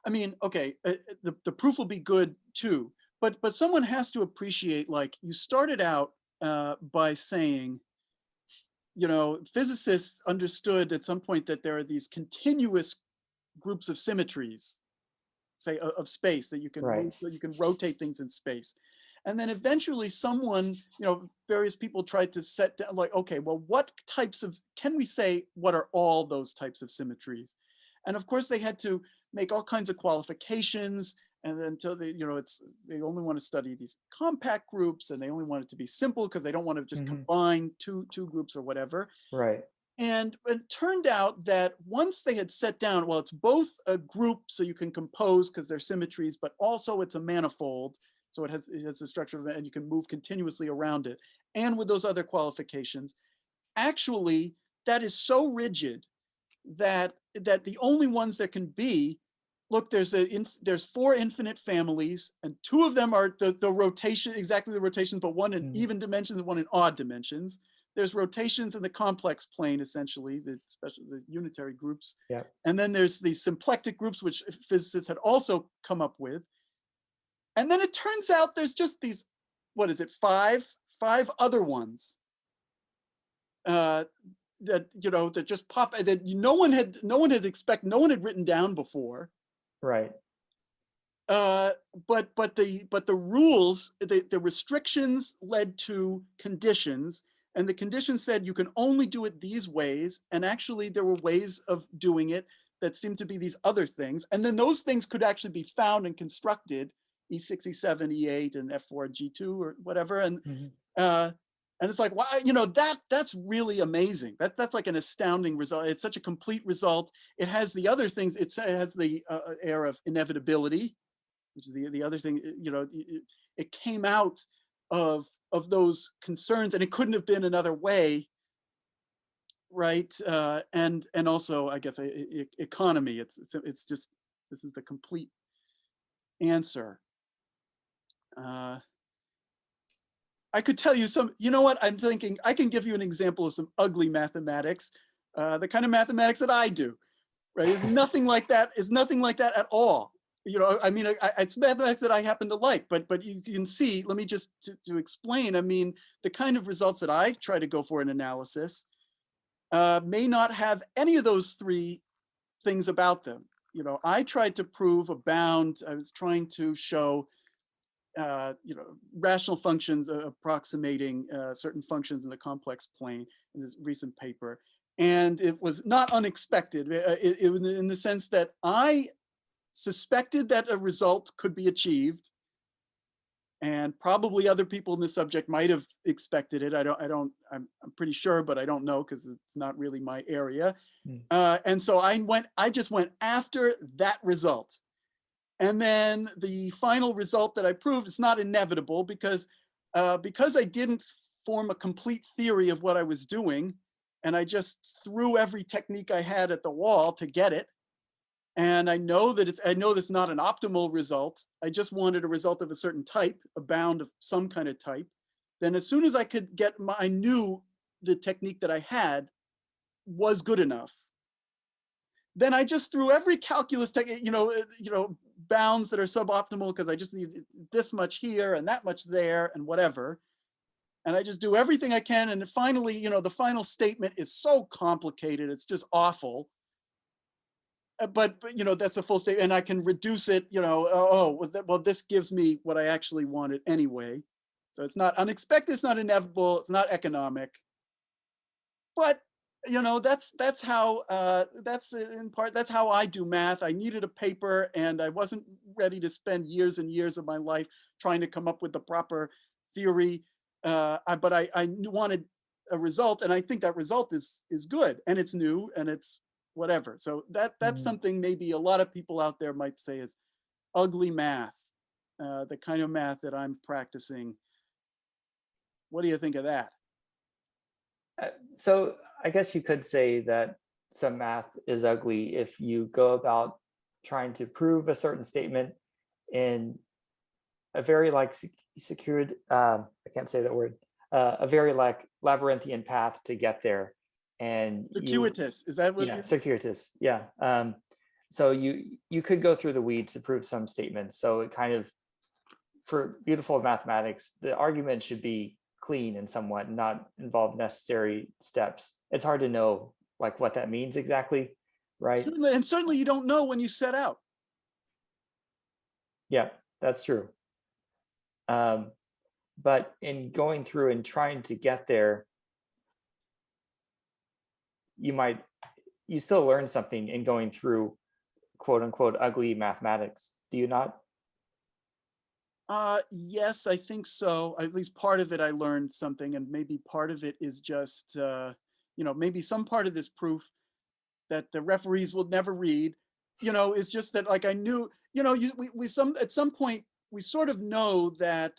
I mean, okay, the proof will be good too, but someone has to appreciate, like, you started out by saying, you know, physicists understood at some point that there are these continuous groups of symmetries, say, of space, that you can Right. rotate things in space. And then eventually someone, you know, various people tried to set down, like, okay, well, what types of, can we say what are all those types of symmetries? And of course they had to make all kinds of qualifications, and then until they, you know, they only want to study these compact groups, and they only want it to be simple because they don't want to just combine two groups or whatever. Right. And it turned out that once they had set down, well, it's both a group, so you can compose because they're symmetries, but also it's a manifold, so it has the structure of it, and you can move continuously around it. And with those other qualifications, actually, that is so rigid that the only ones that can be, look, there's 4 infinite families, and 2 of them are the rotation, exactly the rotations, but one in even dimensions and one in odd dimensions. There's rotations in the complex plane, essentially, the unitary groups. Yeah. And then there's the symplectic groups, which physicists had also come up with. And then it turns out there's just these, what is it, 5 other ones that, you know, that just pop, that no one had written down before. Right. But the rules, the restrictions led to conditions, and the conditions said you can only do it these ways. And actually there were ways of doing it that seemed to be these other things. And then those things could actually be found and constructed, E6, E7, E8, and F4, G2, or whatever. And it's like, wow, you know, that's really amazing. That's like an astounding result. It's such a complete result. It has the other things. It has the air of inevitability, which is the other thing. You know, it came out of those concerns, and it couldn't have been another way, right? And also, I guess, economy. It's just, this is the complete answer. I could tell you some, you know what, I'm thinking I can give you an example of some ugly mathematics, the kind of mathematics that I do, right? It's nothing like that. It's nothing like that at all. You know, I mean, it's mathematics that I happen to like, but you can see, let me just to explain, I mean, the kind of results that I try to go for in analysis may not have any of those 3 things about them. You know, I tried to prove a bound. I was trying to show you know, rational functions approximating certain functions in the complex plane in this recent paper. And it was not unexpected in the sense that I suspected that a result could be achieved, and probably other people in the subject might have expected it. I'm pretty sure, but I don't know, because it's not really my area. And so I just went after that result. And then the final result that I proved is not inevitable, because because I didn't form a complete theory of what I was doing, and I just threw every technique I had at the wall to get it. And I know that I know that's not an optimal result. I just wanted a result of a certain type, a bound of some kind of type. Then as soon as I could get I knew the technique that I had was good enough. Then I just threw every calculus technique, bounds that are suboptimal because I just need this much here and that much there and whatever. And I just do everything I can. And finally, the final statement is so complicated. It's just awful. But that's a full statement, and I can reduce it. Well, this gives me what I actually wanted anyway. So it's not unexpected, it's not inevitable, it's not economic. But that's how that's in part that's how I do math. I needed a paper, and I wasn't ready to spend years and years of my life trying to come up with the proper theory. But I wanted a result, and I think that result is good, and it's new, and it's whatever. So that's something maybe a lot of people out there might say is ugly math, the kind of math that I'm practicing. What do you think of that? So I guess you could say that some math is ugly if you go about trying to prove a certain statement in a very secured, I can't say that word, a very labyrinthian path to get there. And Circuitous, is that what? Yeah, circuitous, yeah. So you could go through the weeds to prove some statements. So it kind of, for beautiful mathematics, the argument should be clean and somewhat, not involve necessary steps. It's hard to know what that means exactly, right? And certainly you don't know when you set out. Yeah, that's true. But in going through and trying to get there, you still learn something in going through quote unquote ugly mathematics. Do you not? Yes, I think so. At least part of it I learned something, and maybe part of it is just maybe some part of this proof that the referees will never read. It's just that I knew, at some point we sort of know that,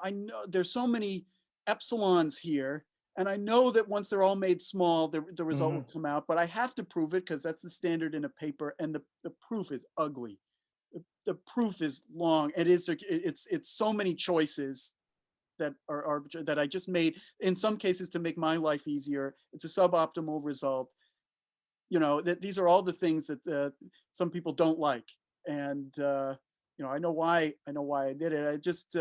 I know there's so many epsilons here, and I know that once they're all made small, the result will come out, but I have to prove it because that's the standard in a paper, and the proof is ugly. The proof is long. It's so many choices that are that I just made in some cases to make my life easier. It's a suboptimal result. That these are all the things that some people don't like, and I know why I did it. I just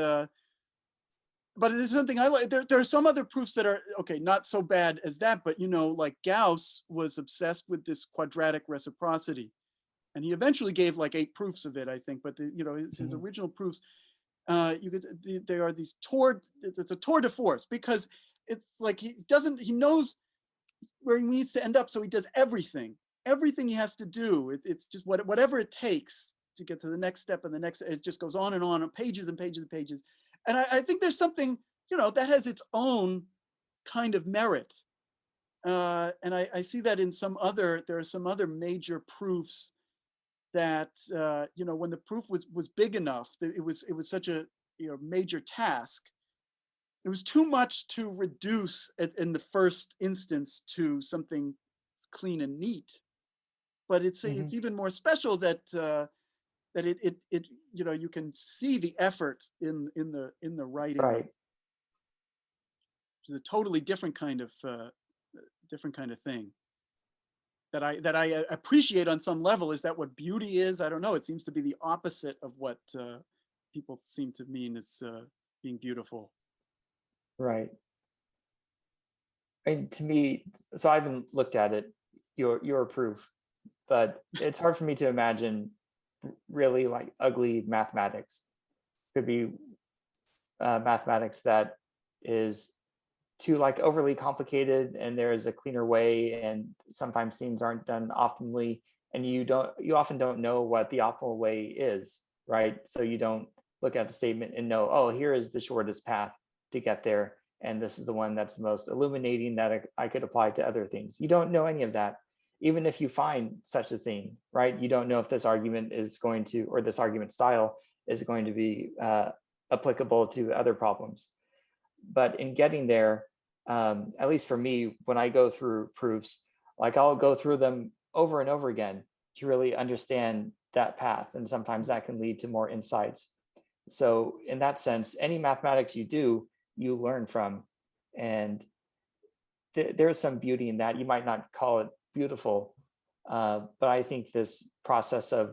but it's something I like. There are some other proofs that are okay, not so bad as that, but Gauss was obsessed with this quadratic reciprocity, and he eventually gave 8 proofs of it, I think. But his original proofs, there are these it's a tour de force, because it's he knows where he needs to end up, so he does everything he has to do. It's just whatever it takes to get to the next step, and the next, it just goes on and on, pages and pages and pages. And I think there's something that has its own kind of merit. And I see that in there are some other major proofs that when the proof was big enough, that it was such a major task. It was too much to reduce in the first instance to something clean and neat. But it's even more special that it you can see the effort in the writing. Right. It's a totally different kind of thing that I appreciate on some level. Is that what beauty is? I don't know. It seems to be the opposite of what people seem to mean as being beautiful. Right. And to me, so I haven't looked at it, your proof, but it's hard for me to imagine really ugly mathematics. Could be mathematics that is too overly complicated, and there is a cleaner way, and sometimes things aren't done optimally, and you often don't know what the optimal way is, right? So you don't look at the statement and know, oh, here is the shortest path to get there, and this is the one that's the most illuminating that I could apply to other things. You don't know any of that, even if you find such a thing, right? You don't know if this argument is or this argument style is going to be applicable to other problems. But in getting there, at least for me, when I go through proofs, like I'll go through them over and over again to really understand that path. And sometimes that can lead to more insights. So in that sense, any mathematics you do, you learn from. And there's some beauty in that. You might not call it beautiful, but I think this process of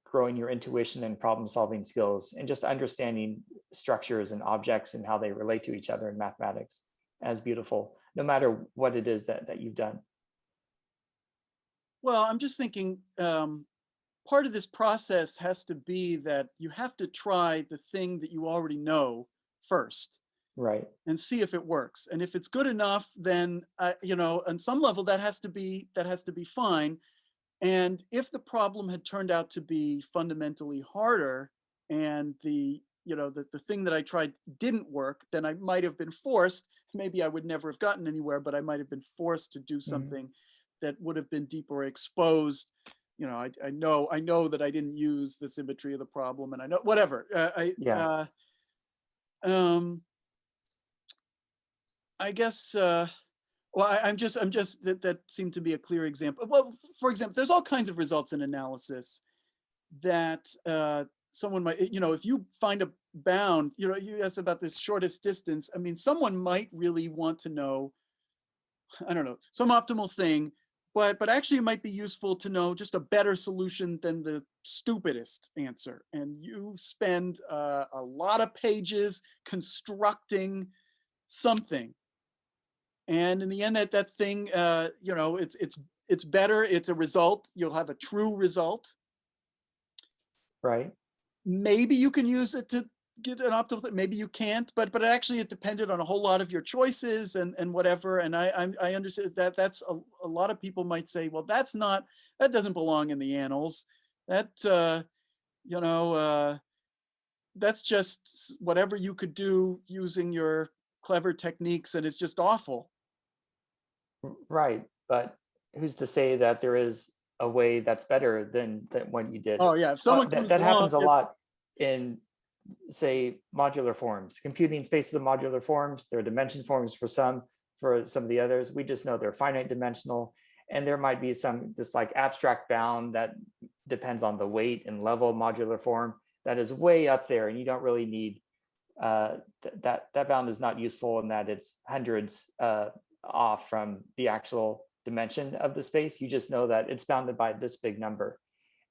growing your intuition and problem solving skills and just understanding structures and objects and how they relate to each other in mathematics as beautiful, no matter what it is that you've done. Well, I'm just thinking part of this process has to be that you have to try the thing that you already know first Right. and see if it works. And if it's good enough, then on some level that has to be fine. And if the problem had turned out to be fundamentally harder, and the thing that I tried didn't work, then I might have been forced. Maybe I would never have gotten anywhere, but I might have been forced to do something that would have been deeper exposed. I know that I didn't use the symmetry of the problem, and I know whatever. I guess. Well, I'm just that seemed to be a clear example. Well, for example, there's all kinds of results in analysis that someone might, if you find a bound, you asked about this shortest distance. I mean, someone might really want to know, I don't know, some optimal thing, but actually it might be useful to know just a better solution than the stupidest answer. And you spend a lot of pages constructing something. And in the end, that thing, it's better. It's a result. You'll have a true result. Right. Maybe you can use it to get an optimal thing. Maybe you can't. But actually, it depended on a whole lot of your choices and whatever. And I understand that that's a lot of people might say, well, that doesn't belong in the annals. That that's just whatever you could do using your clever techniques, and it's just awful. Right. But who's to say that there is a way that's better than what you did? Oh yeah, if someone comes That along, happens a lot in, say, modular forms. Computing spaces of modular forms. There are dimension forms for some of the others. We just know they're finite dimensional. And there might be this like abstract bound that depends on the weight and level of modular form that is way up there, and you don't really need that bound is not useful in that it's hundreds off from the actual dimension of the space. You just know that it's bounded by this big number,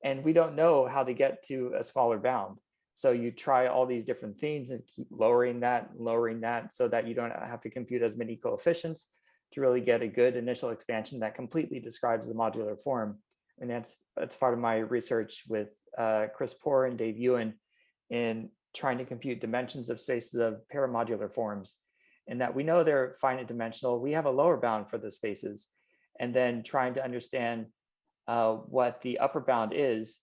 and we don't know how to get to a smaller bound. So you try all these different things and keep lowering that so that you don't have to compute as many coefficients to really get a good initial expansion that completely describes the modular form. And that's part of my research with Chris Poor and Dave Ewan in trying to compute dimensions of spaces of paramodular forms, and that we know they're finite dimensional. We have a lower bound for the spaces, and then trying to understand what the upper bound is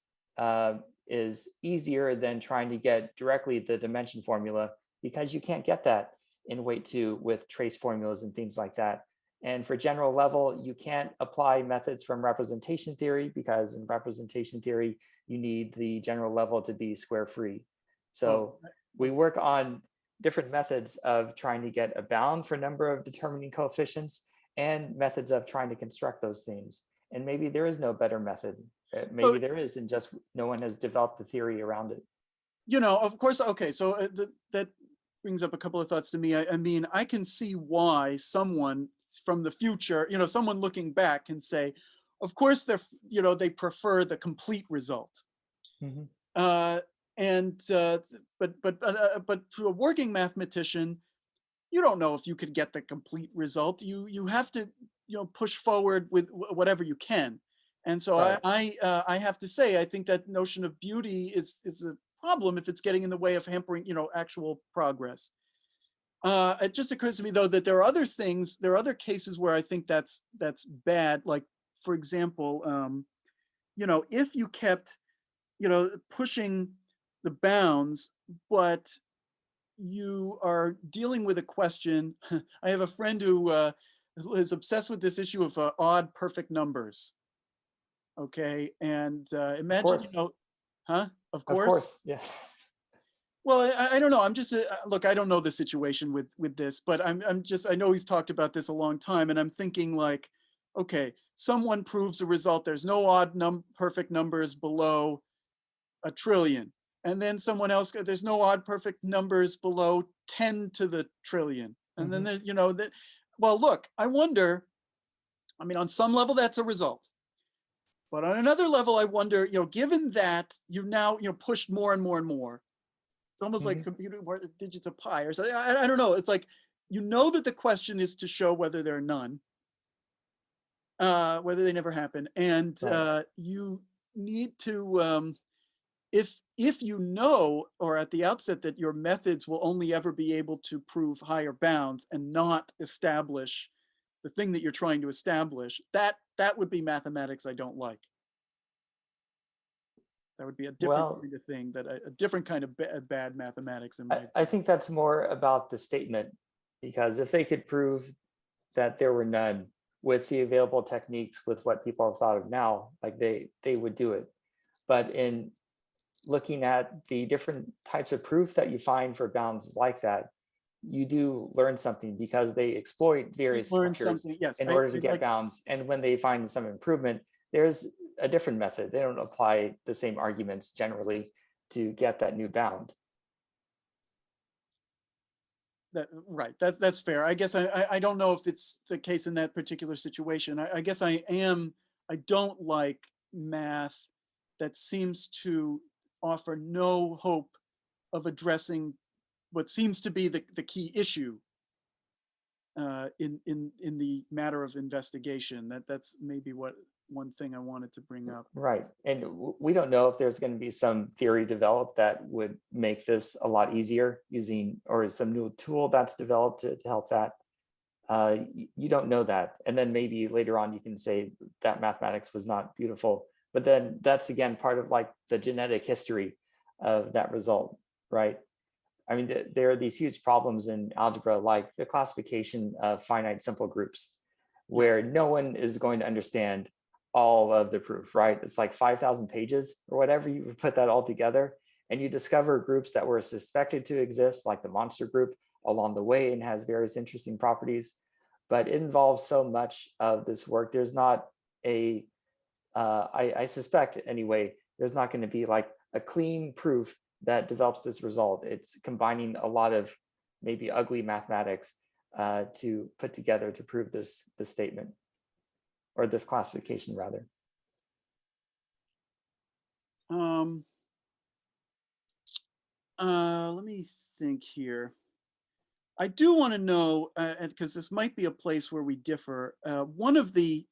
easier than trying to get directly the dimension formula, because you can't get that in weight 2 with trace formulas and things like that. And for general level, you can't apply methods from representation theory, because in representation theory, you need the general level to be square free. So we work on different methods of trying to get a bound for number of determining coefficients and methods of trying to construct those things. And maybe there is no better method. Maybe there is, and just no one has developed the theory around it. Of course, okay, so that brings up a couple of thoughts to me. I mean, I can see why someone from the future, someone looking back can say, of course, they prefer the complete result. Mm-hmm. But to a working mathematician, you don't know if you could get the complete result. You have to push forward with whatever you can. And so Right. I have to say, I think that notion of beauty is a problem if it's getting in the way of hampering actual progress. It just occurs to me though that there are other cases where I think that's bad. Like, for example, if you kept pushing the bounds, but you are dealing with a question. I have a friend who is obsessed with this issue of odd perfect numbers. Okay, and imagine, Of course. Of Of course. course, yeah. Well, I don't know. I'm just look. I don't know the situation with this, but I'm just. I know he's talked about this a long time, and I'm thinking like, okay, someone proves a result. There's no perfect numbers below a trillion, and then someone else. There's no odd perfect numbers below 10 to the trillion, and then Mhm. there's that. Well, look. I wonder. I mean, on some level, that's a result. But on another level, I wonder, given that you've now, pushed more and more and more, it's almost like Mhm. computing more digits of pi or something. I don't know. It's like, that the question is to show whether there are none, whether they never happen. And Right. you need to, if you know, or at the outset, that your methods will only ever be able to prove higher bounds and not establish the thing that you're trying to establish, that would be mathematics I don't like. That would be a different Well, kind of thing, that a different kind of bad mathematics in my I view. think that's more about the statement, because if they could prove that there were none with the available techniques, with what people have thought of now, like they would do it. But in looking at the different types of proof that you find for bounds like that, you do learn something, because they exploit You various learn structures something. Yes, in I, order to I get like. bounds. And when they find some improvement, there's a different method. They don't apply the same arguments generally to get that new bound. That right. That's fair. I guess I don't know if it's the case in that particular situation. I guess I don't like math that seems to offer no hope of addressing what seems to be the key issue in the matter of investigation. That's maybe what one thing I wanted to bring up. Right. And we don't know if there's going to be some theory developed that would make this a lot easier using, or some new tool that's developed to help that. You don't know that. And then maybe later on you can say that mathematics was not beautiful. But then that's again part of like the genetic history of that result, right? I mean, there are these huge problems in algebra, like the classification of finite simple groups, Yeah. where no one is going to understand all of the proof, right? It's like 5,000 pages or whatever. You put that all together and you discover groups that were suspected to exist, like the monster group, along the way, and has various interesting properties. But it involves so much of this work. There's not I suspect anyway, there's not going to be like a clean proof that develops this result. It's combining a lot of maybe ugly mathematics to put together to prove this statement, or this classification rather. Um, Let me think here. I do want to know, because this might be a place where we differ. One of the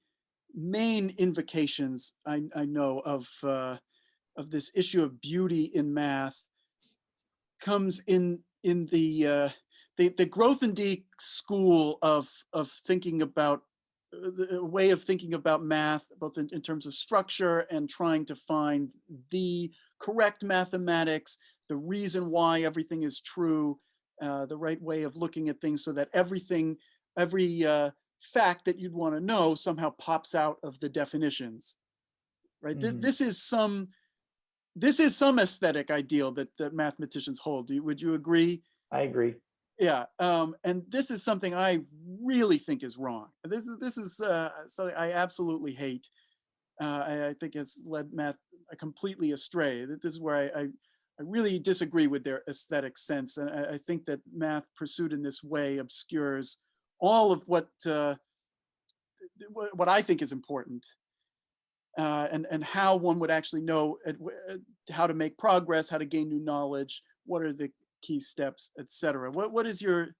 main invocations I know of this issue of beauty in math comes in the Grothendieck school of thinking about the way of thinking about math, both in terms of structure and trying to find the correct mathematics, the reason why everything is true, the right way of looking at things, so that every fact that you'd want to know somehow pops out of the definitions. Right. This, Mhm. this is some this is some aesthetic ideal that mathematicians hold. Would you agree? I agree. Yeah, and this is something I really think is wrong. This is something I absolutely hate. I think has led math completely astray. This is where I really disagree with their aesthetic sense, and I think that math pursued in this way obscures all of what I think is important, and how one would actually know how to make progress, how to gain new knowledge, what are the key steps, etc. What is your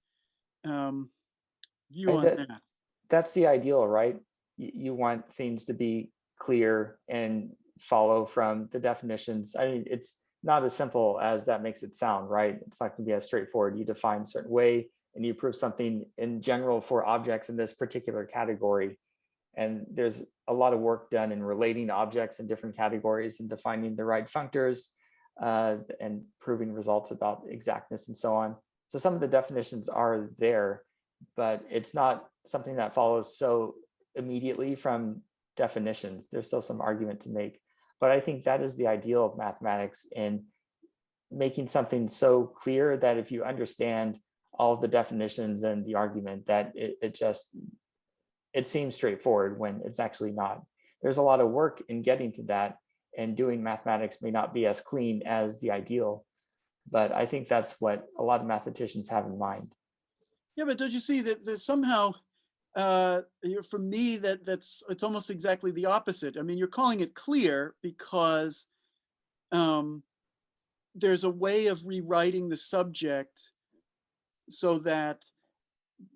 view And on that? that's the ideal, right? You want things to be clear and follow from the definitions. I mean, it's not as simple as that makes it sound, right? It's not going to be as straightforward. You define a certain way and you prove something in general for objects in this particular category. And there's a lot of work done in relating objects in different categories and defining the right functors, and proving results about exactness and so on. So some of the definitions are there, but it's not something that follows so immediately from definitions. There's still some argument to make. But I think that is the ideal of mathematics, in making something so clear that if you understand all of the definitions and the argument, that it seems straightforward when it's actually not. There's a lot of work in getting to that, and doing mathematics may not be as clean as the ideal, but I think that's what a lot of mathematicians have in mind. Yeah, but don't you see that there's somehow, for me, it's almost exactly the opposite. I mean, you're calling it clear because there's a way of rewriting the subject so that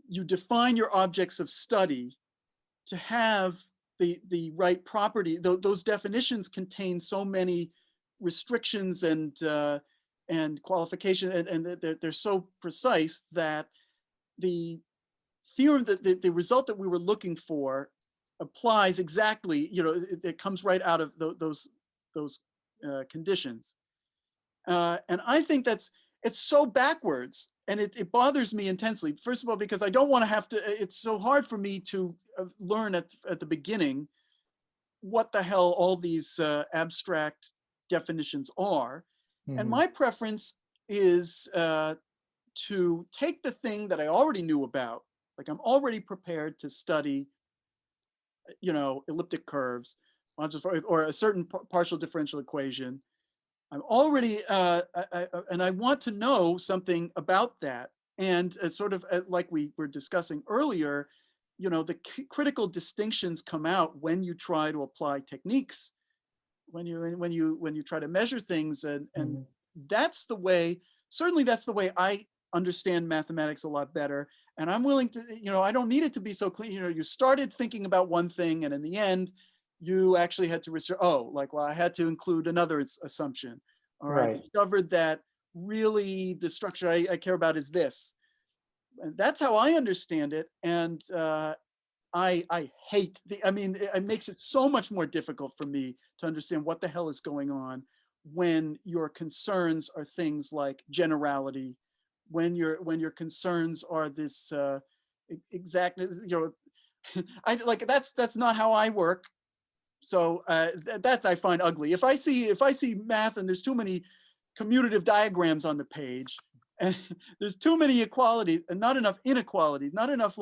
you define your objects of study to have the right property. Those definitions contain so many restrictions and qualification, and they're so precise that the theorem, that the result that we were looking for applies exactly. It comes right out of those conditions. And I think it's so backwards, and it bothers me intensely. First of all, because I don't want to have to, it's so hard for me to learn at the beginning what the hell all these abstract definitions are. And my preference is to take the thing that I already knew about, like I'm already prepared to study, elliptic curves, or a certain partial differential equation. I'm already, and I want to know something about that. And sort of like we were discussing earlier, the critical distinctions come out when you try to apply techniques, when you try to measure things, and that's the way. Certainly, that's the way I understand mathematics a lot better. And I'm willing to, I don't need it to be so clear. You started thinking about one thing, and in the end, you actually had to research. Oh, I had to include another assumption. All right, discovered that really the structure I care about is this. And that's how I understand it. And I hate it makes it so much more difficult for me to understand what the hell is going on when your concerns are things like generality, when your concerns are this exact, that's not how I work. So that I find ugly. If I see math and there's too many commutative diagrams on the page, and there's too many equalities and not enough inequalities, not enough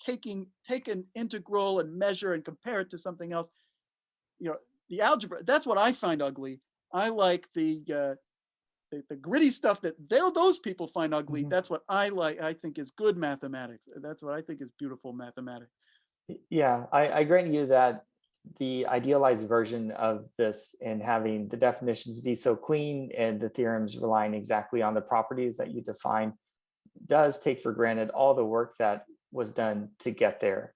take an integral and measure and compare it to something else. The algebra, that's what I find ugly. I like the gritty stuff that those people find ugly. That's what I like. I think is good mathematics. That's what I think is beautiful mathematics. Yeah, I grant you that the idealized version of this, and having the definitions be so clean and the theorems relying exactly on the properties that you define, does take for granted all the work that was done to get there.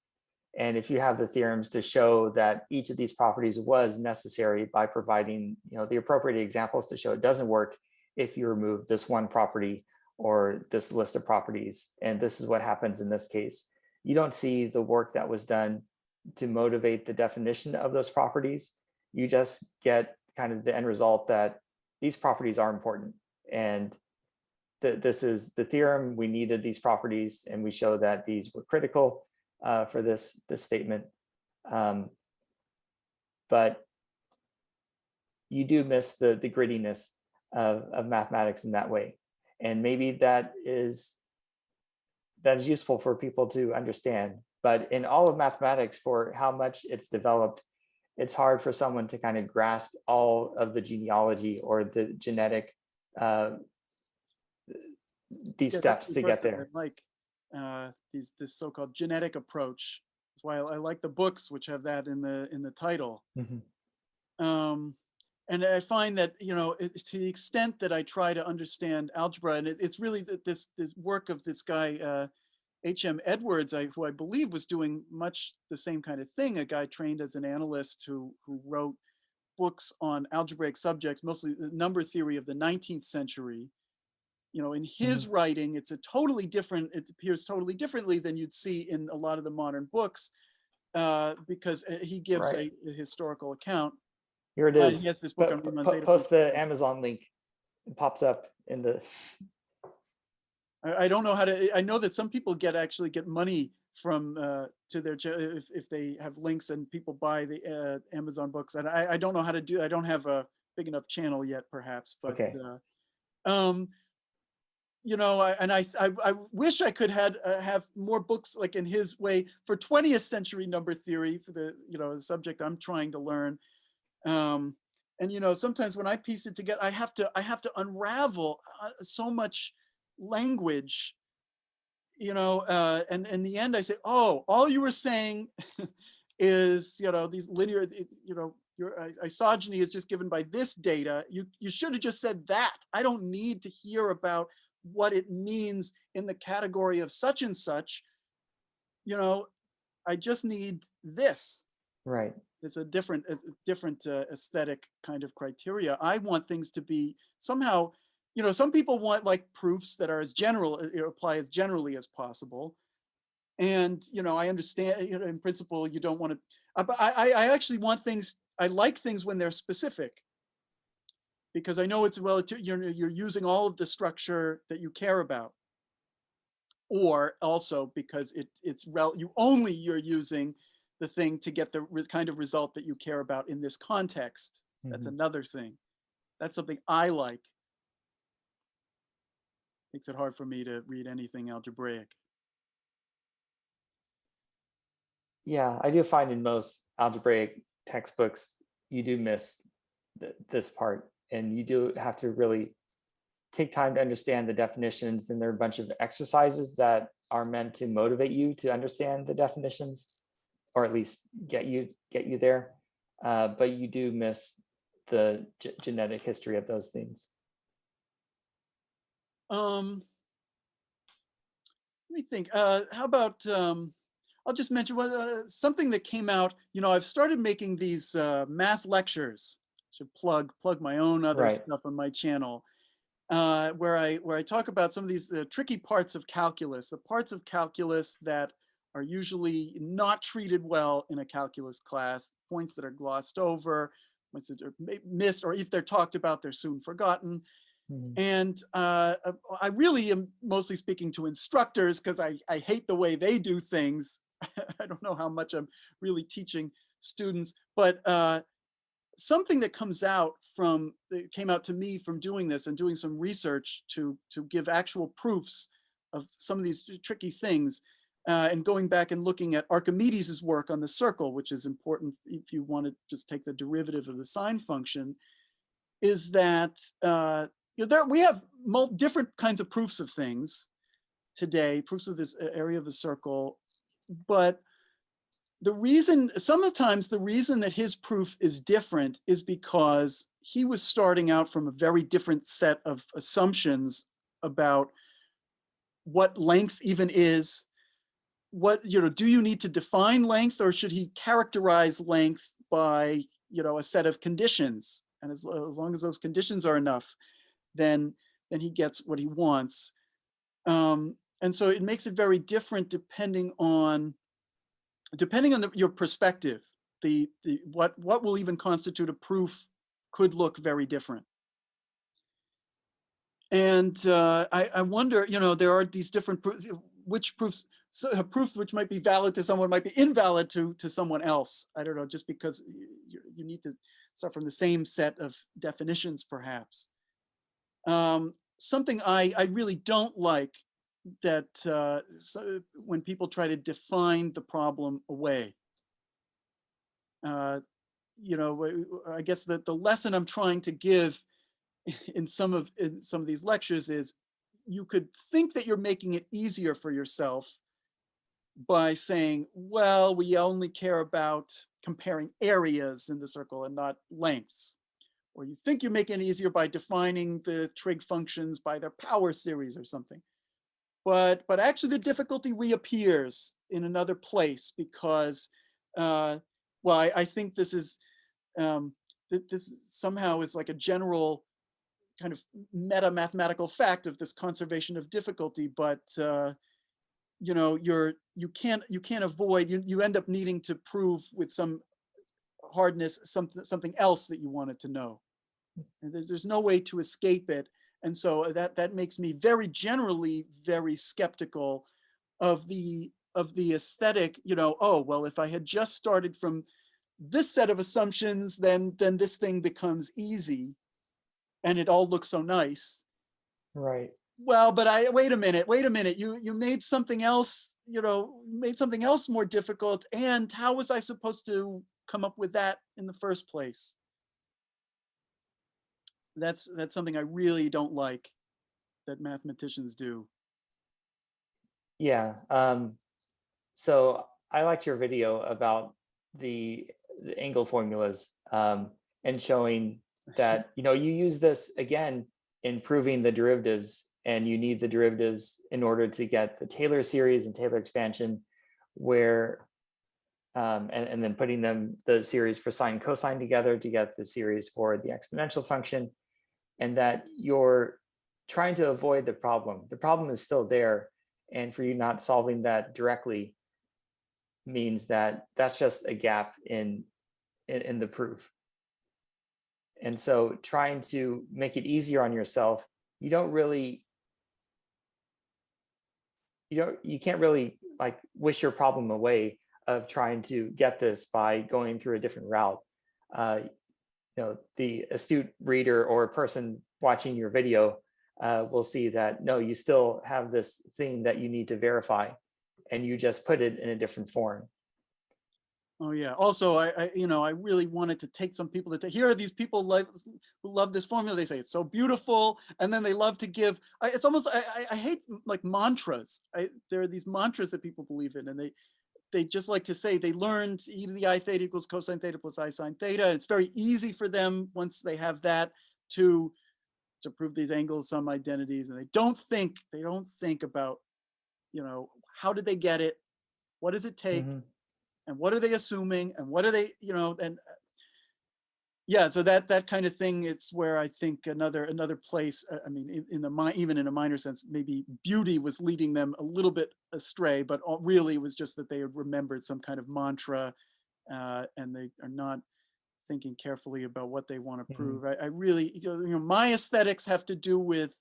And if you have the theorems to show that each of these properties was necessary by providing the appropriate examples to show it doesn't work if you remove this one property or this list of properties, and this is what happens in this case, you don't see the work that was done to motivate the definition of those properties. You just get kind of the end result that these properties are important, and this is the theorem. We needed these properties, and we show that these were critical for this statement. But you do miss the grittiness of mathematics in that way, and maybe that is useful for people to understand. But in all of mathematics, for how much it's developed, it's hard for someone to kind of grasp all of the genealogy or the genetic these steps to get there. Like this so-called genetic approach. That's why I like the books which have that in the title. And I find that to the extent that I try to understand algebra, and it's really this work of this guy H.M. Edwards, who I believe was doing much the same kind of thing, a guy trained as an analyst who wrote books on algebraic subjects, mostly the number theory of the 19th century. In his writing, it appears totally differently than you'd see in a lot of the modern books, because he gives a historical account. Here it is. He has this book on post the Amazon link. It pops up in the. I don't know how to. I know that some people actually get money from to their if they have links and people buy the Amazon books, and I don't know how to do. I don't have a big enough channel yet, perhaps, but. Okay. You know, I wish I could have more books like in his way for 20th century number theory for the, you know, the subject I'm trying to learn. And you know, sometimes when I piece it together, I have to unravel so much language, you know, and in the end I say, oh, all you were saying is, you know, these linear, you know, your isogeny is just given by this data. You should have just said that. I don't need to hear about what it means in the category of such and such. You know, I just need this. Right. It's a different aesthetic kind of criteria. I want things to be somehow, you know, some people want like proofs that are as general, you know, apply as generally as possible. And, you know, I understand, you know, in principle, you don't want to, but I actually want things, I like things when they're specific, because I know it's, well, you're using all of the structure that you care about. Or also because you're using the thing to get the kind of result that you care about in this context. That's another thing. That's something I like. Makes it hard for me to read anything algebraic. Yeah, I do find in most algebraic textbooks, you do miss this part, and you do have to really take time to understand the definitions. And there are a bunch of exercises that are meant to motivate you to understand the definitions, or at least get you there. But you do miss the genetic history of those things. Let me think. How about I'll just mention something that came out. You know, I've started making these math lectures. Should plug my own other stuff on my channel, where I talk about some of these tricky parts of calculus, the parts of calculus that are usually not treated well in a calculus class, points that are glossed over, points that are missed, or if they're talked about, they're soon forgotten. And I really am mostly speaking to instructors, because I hate the way they do things. I don't know how much I'm really teaching students, but something that came out to me from doing this and doing some research to give actual proofs of some of these tricky things, and going back and looking at Archimedes's work on the circle, which is important if you want to just take the derivative of the sine function, is that you know, we have different kinds of proofs of things today, proofs of this area of a circle, but sometimes the reason that his proof is different is because he was starting out from a very different set of assumptions about what length even is. What, you know, do you need to define length, or should he characterize length by, you know, a set of conditions? And as long as those conditions are enough, then he gets what he wants. And so it makes it very different depending on your perspective. What will even constitute a proof could look very different. And I wonder, you know, there are these different proofs, which proofs, so a proof which might be valid to someone might be invalid to someone else. I don't know, just because you need to start from the same set of definitions, perhaps. Something I really don't like that when people try to define the problem away. You know, I guess that the lesson I'm trying to give in some of these lectures is, you could think that you're making it easier for yourself by saying, well, we only care about comparing areas in the circle and not lengths. Or you think you're making it easier by defining the trig functions by their power series or something. But actually the difficulty reappears in another place, because, well, I think this is, this somehow is like a general kind of meta mathematical fact of this conservation of difficulty, but you know, you can't avoid, you end up needing to prove with some hardness something else that you wanted to know. And there's no way to escape it. And so that makes me very generally very skeptical of the aesthetic, you know, oh, well, if I had just started from this set of assumptions, then this thing becomes easy and it all looks so nice. Right. Well, but wait a minute. You made something else, made something else more difficult. And how was I supposed to come up with that in the first place? That's something I really don't like that mathematicians do. Yeah. So I liked your video about the, the angle formulas, and showing that, you use this again in proving the derivatives, and you need the derivatives in order to get the Taylor series and Taylor expansion, where and then putting the series for sine cosine together to get the series for the exponential function, and that you're trying to avoid the problem. The problem is still there, and for you not solving that directly means that that's just a gap in the proof. And so trying to make it easier on yourself, you don't really, you can't really like wish your problem away of trying to get this by going through a different route. The astute reader or person watching your video will see that, no, you still have this thing that you need to verify, and you just put it in a different form. Oh yeah. Also, I really wanted to take some people here are these people who love this formula. They say it's so beautiful, and then they love to give. It's almost I hate like mantras. There are these mantras that people believe in, and they just like to say they learned e to the I theta equals cosine theta plus I sine theta. And it's very easy for them once they have that to prove these angles, some identities, and they don't think about how did they get it, what does it take. Mm-hmm. And what are they assuming, and what are they, and yeah, so that kind of thing, it's where I think another place, I mean, even in a minor sense, maybe beauty was leading them a little bit astray, but really it was just that they had remembered some kind of mantra, and they are not thinking carefully about what they want to Mm-hmm. prove. I really, my aesthetics have to do with,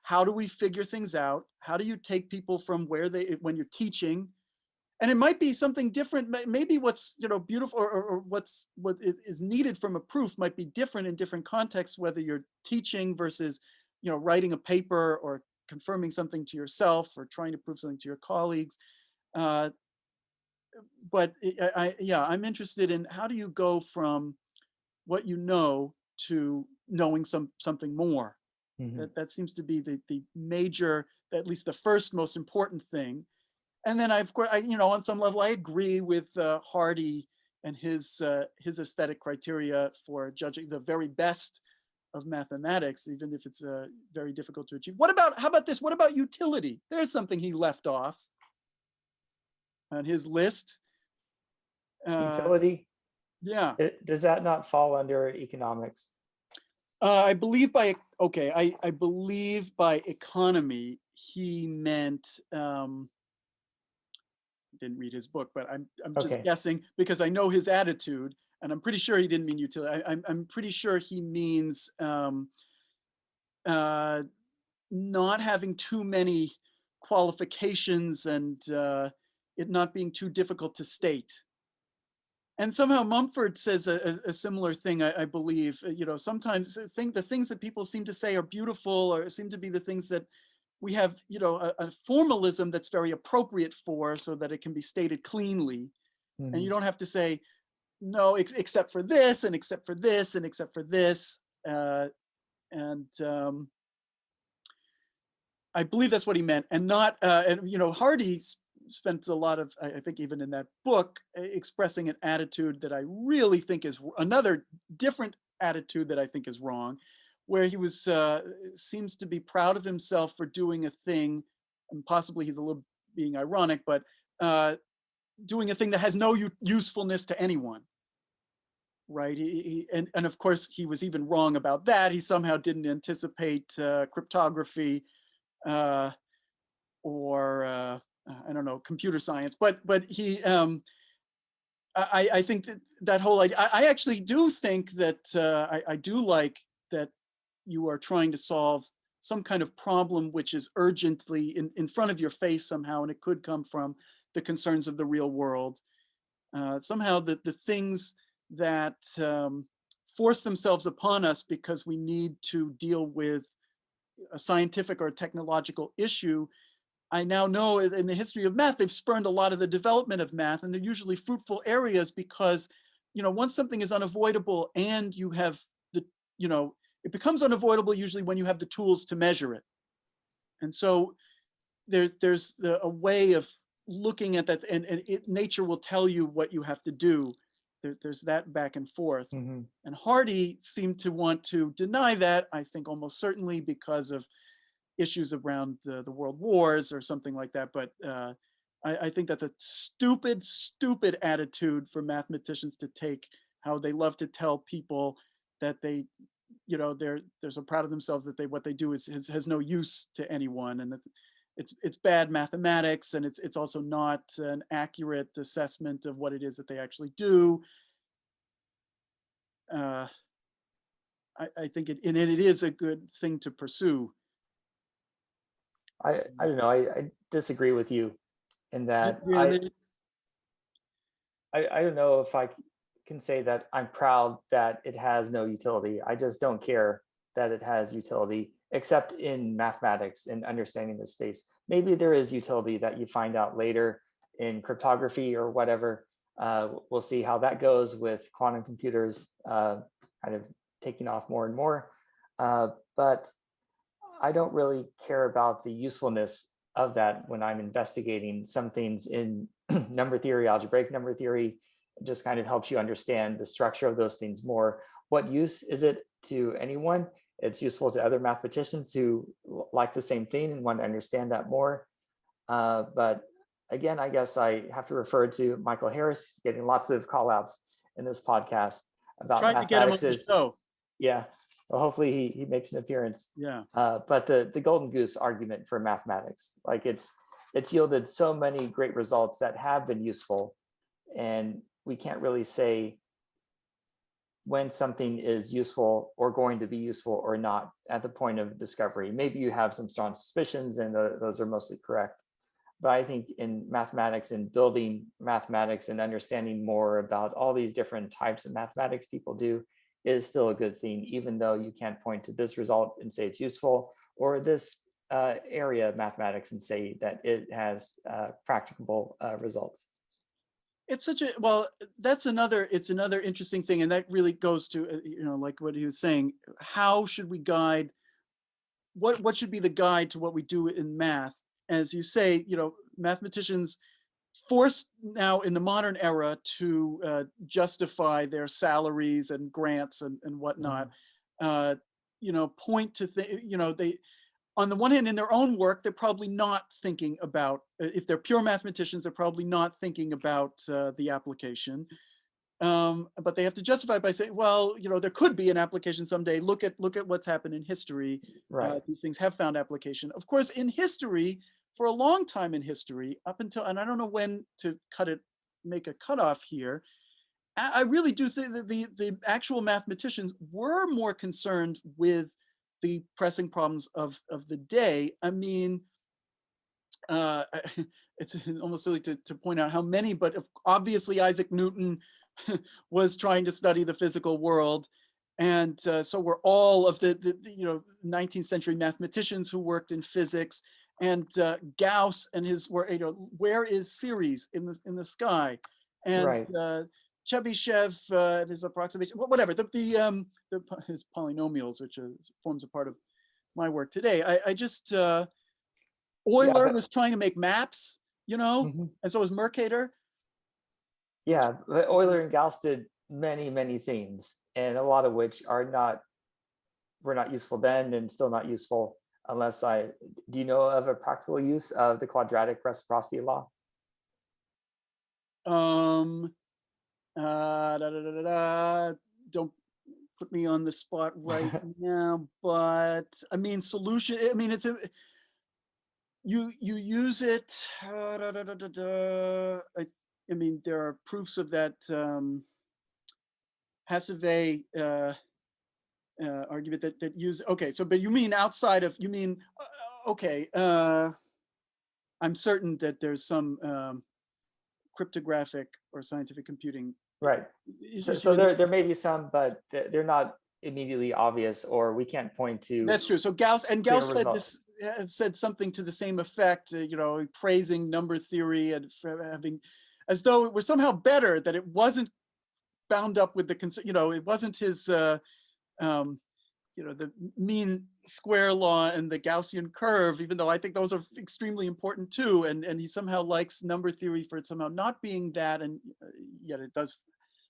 how do we figure things out? How do you take people from when you're teaching? And it might be something different. Maybe what's beautiful, or what is needed from a proof might be different in different contexts, whether you're teaching versus writing a paper, or confirming something to yourself, or trying to prove something to your colleagues. But I'm interested in how do you go from what you know to knowing something more. Mm-hmm. That seems to be the major, at least the first most important thing. And then of course, on some level, I agree with Hardy and his aesthetic criteria for judging the very best of mathematics, even if it's very difficult to achieve. How about this? What about utility? There's something he left off on his list. Utility? Yeah. Does that not fall under economics? I believe I believe by economy he meant. Didn't read his book, but I'm just Okay. guessing because I know his attitude, and I'm pretty sure he didn't mean utility. I'm pretty sure he means not having too many qualifications, and it not being too difficult to state. And somehow Mumford says a similar thing, I believe. Sometimes the things that people seem to say are beautiful, or seem to be the things that we have, a formalism that's very appropriate for, so that it can be stated cleanly. Mm-hmm. And you don't have to say, no, except for this, and except for this, and except for this. And I believe that's what he meant. And not, Hardy spent a lot of, I think even in that book, expressing an attitude that I really think is another different attitude that I think is wrong, where he was seems to be proud of himself for doing a thing, and possibly he's a little being ironic, but doing a thing that has no usefulness to anyone. Right. And of course, he was even wrong about that. He somehow didn't anticipate cryptography, or I don't know, computer science. But he, I think that whole idea, I actually do think that I do like that you are trying to solve some kind of problem which is urgently in front of your face somehow, and it could come from the concerns of the real world. Somehow the things that force themselves upon us because we need to deal with a scientific or technological issue, I now know in the history of math, they've spurned a lot of the development of math, and they're usually fruitful areas because, once something is unavoidable and you have the, it becomes unavoidable usually when you have the tools to measure it. And so there's a way of looking at that, and nature will tell you what you have to do. There's that back and forth. Mhm. And Hardy seemed to want to deny that, I think almost certainly because of issues around the world wars or something like that. But I think that's a stupid attitude for mathematicians to take, how they love to tell people that they're so proud of themselves that what they do has no use to anyone, and it's bad mathematics, and it's also not an accurate assessment of what it is that they actually do. I think it is a good thing to pursue. I don't know. I disagree with you in that Really? I don't know if I can say that I'm proud that it has no utility. I just don't care that it has utility, except in mathematics and understanding the space. Maybe there is utility that you find out later in cryptography or whatever. We'll see how that goes with quantum computers kind of taking off more and more. But I don't really care about the usefulness of that when I'm investigating some things in number theory, algebraic number theory. It just kind of helps you understand the structure of those things more. What use is it to anyone? It's useful to other mathematicians who like the same thing and want to understand that more. But again, I guess I have to refer to Michael Harris. He's getting lots of call outs in this podcast about Trying to get him on mathematics the is, show. yeah, well, hopefully he makes an appearance. Yeah. But the golden goose argument for mathematics, like it's yielded so many great results that have been useful, and we can't really say when something is useful or going to be useful or not at the point of discovery. Maybe you have some strong suspicions, and those are mostly correct. But I think in mathematics and building mathematics and understanding more about all these different types of mathematics people do is still a good thing, even though you can't point to this result and say it's useful, or this area of mathematics and say that it has practicable results. It's such a, well, it's another interesting thing. And that really goes to, like what he was saying, how should we guide, what should be the guide to what we do in math? As you say, mathematicians forced now in the modern era to justify their salaries and grants and whatnot, point to they, on the one hand, in their own work, they're probably not thinking about, if they're pure mathematicians, they're probably not thinking about the application. But they have to justify it by saying, well, there could be an application someday. Look at what's happened in history. Right. These things have found application. Of course, in history, for a long time in history, up until, and I don't know when to make a cutoff here, I really do think that the actual mathematicians were more concerned with the pressing problems of the day. I mean, it's almost silly to point out how many, but obviously Isaac Newton was trying to study the physical world. And so were all of the 19th century mathematicians who worked in physics, and Gauss and his work, where is Ceres in the sky? And Right. Chebyshev, his approximation, whatever, his polynomials, which forms a part of my work today. I just, Euler was trying to make maps, and so was Mercator. Yeah, but Euler and Gauss did many things, and a lot of which were not useful then and still not useful unless do you know of a practical use of the quadratic reciprocity law? Don't put me on the spot right now, but I mean, solution, I mean, you use it, I mean, there are proofs of that Hassave argument that use, okay, so, but you mean outside of, okay, I'm certain that there's some cryptographic or scientific computing. Right. So there may be some, but they're not immediately obvious, or we can't point to That's true. So Gauss clear said results. this, said something to the same effect, praising number theory and having, as though it were somehow better that it wasn't bound up with it wasn't his, um, the mean square law and the Gaussian curve, even though I think those are extremely important too. And he somehow likes number theory for it somehow not being that, and yet it does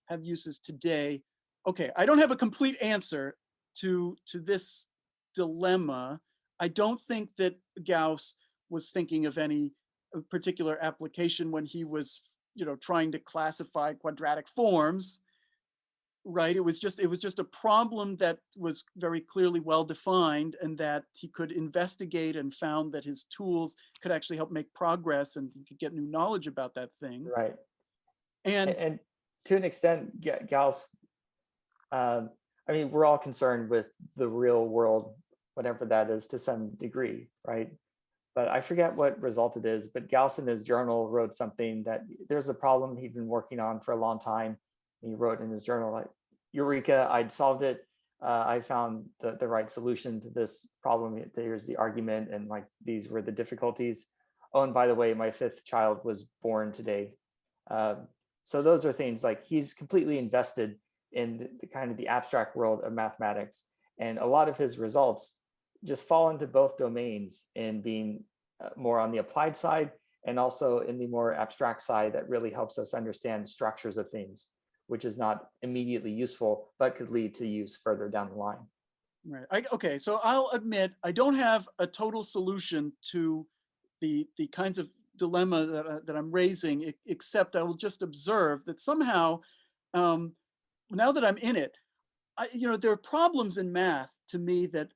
have uses today. Okay, I don't have a complete answer to this dilemma. I don't think that Gauss was thinking of any particular application when he was, trying to classify quadratic forms, right? It was just a problem that was very clearly well defined, and that he could investigate, and found that his tools could actually help make progress, and he could get new knowledge about that thing. Right. And And to an extent, Gauss, um, I mean, we're all concerned with the real world, whatever that is, to some degree, right? But I forget what result it is, but Gauss in his journal wrote something that there's a problem he'd been working on for a long time. He wrote in his journal, like, Eureka, I'd solved it. I found the right solution to this problem. Here's the argument, and like these were the difficulties. Oh, and by the way, my 5th child was born today. So those are things like he's completely invested in the kind of the abstract world of mathematics, and a lot of his results just fall into both domains, in being more on the applied side, and also in the more abstract side that really helps us understand structures of things, which is not immediately useful, but could lead to use further down the line. right, okay, so I'll admit I don't have a total solution to the kinds of dilemma that I'm raising, except I will just observe that somehow, now that I'm in it, there are problems in math to me that,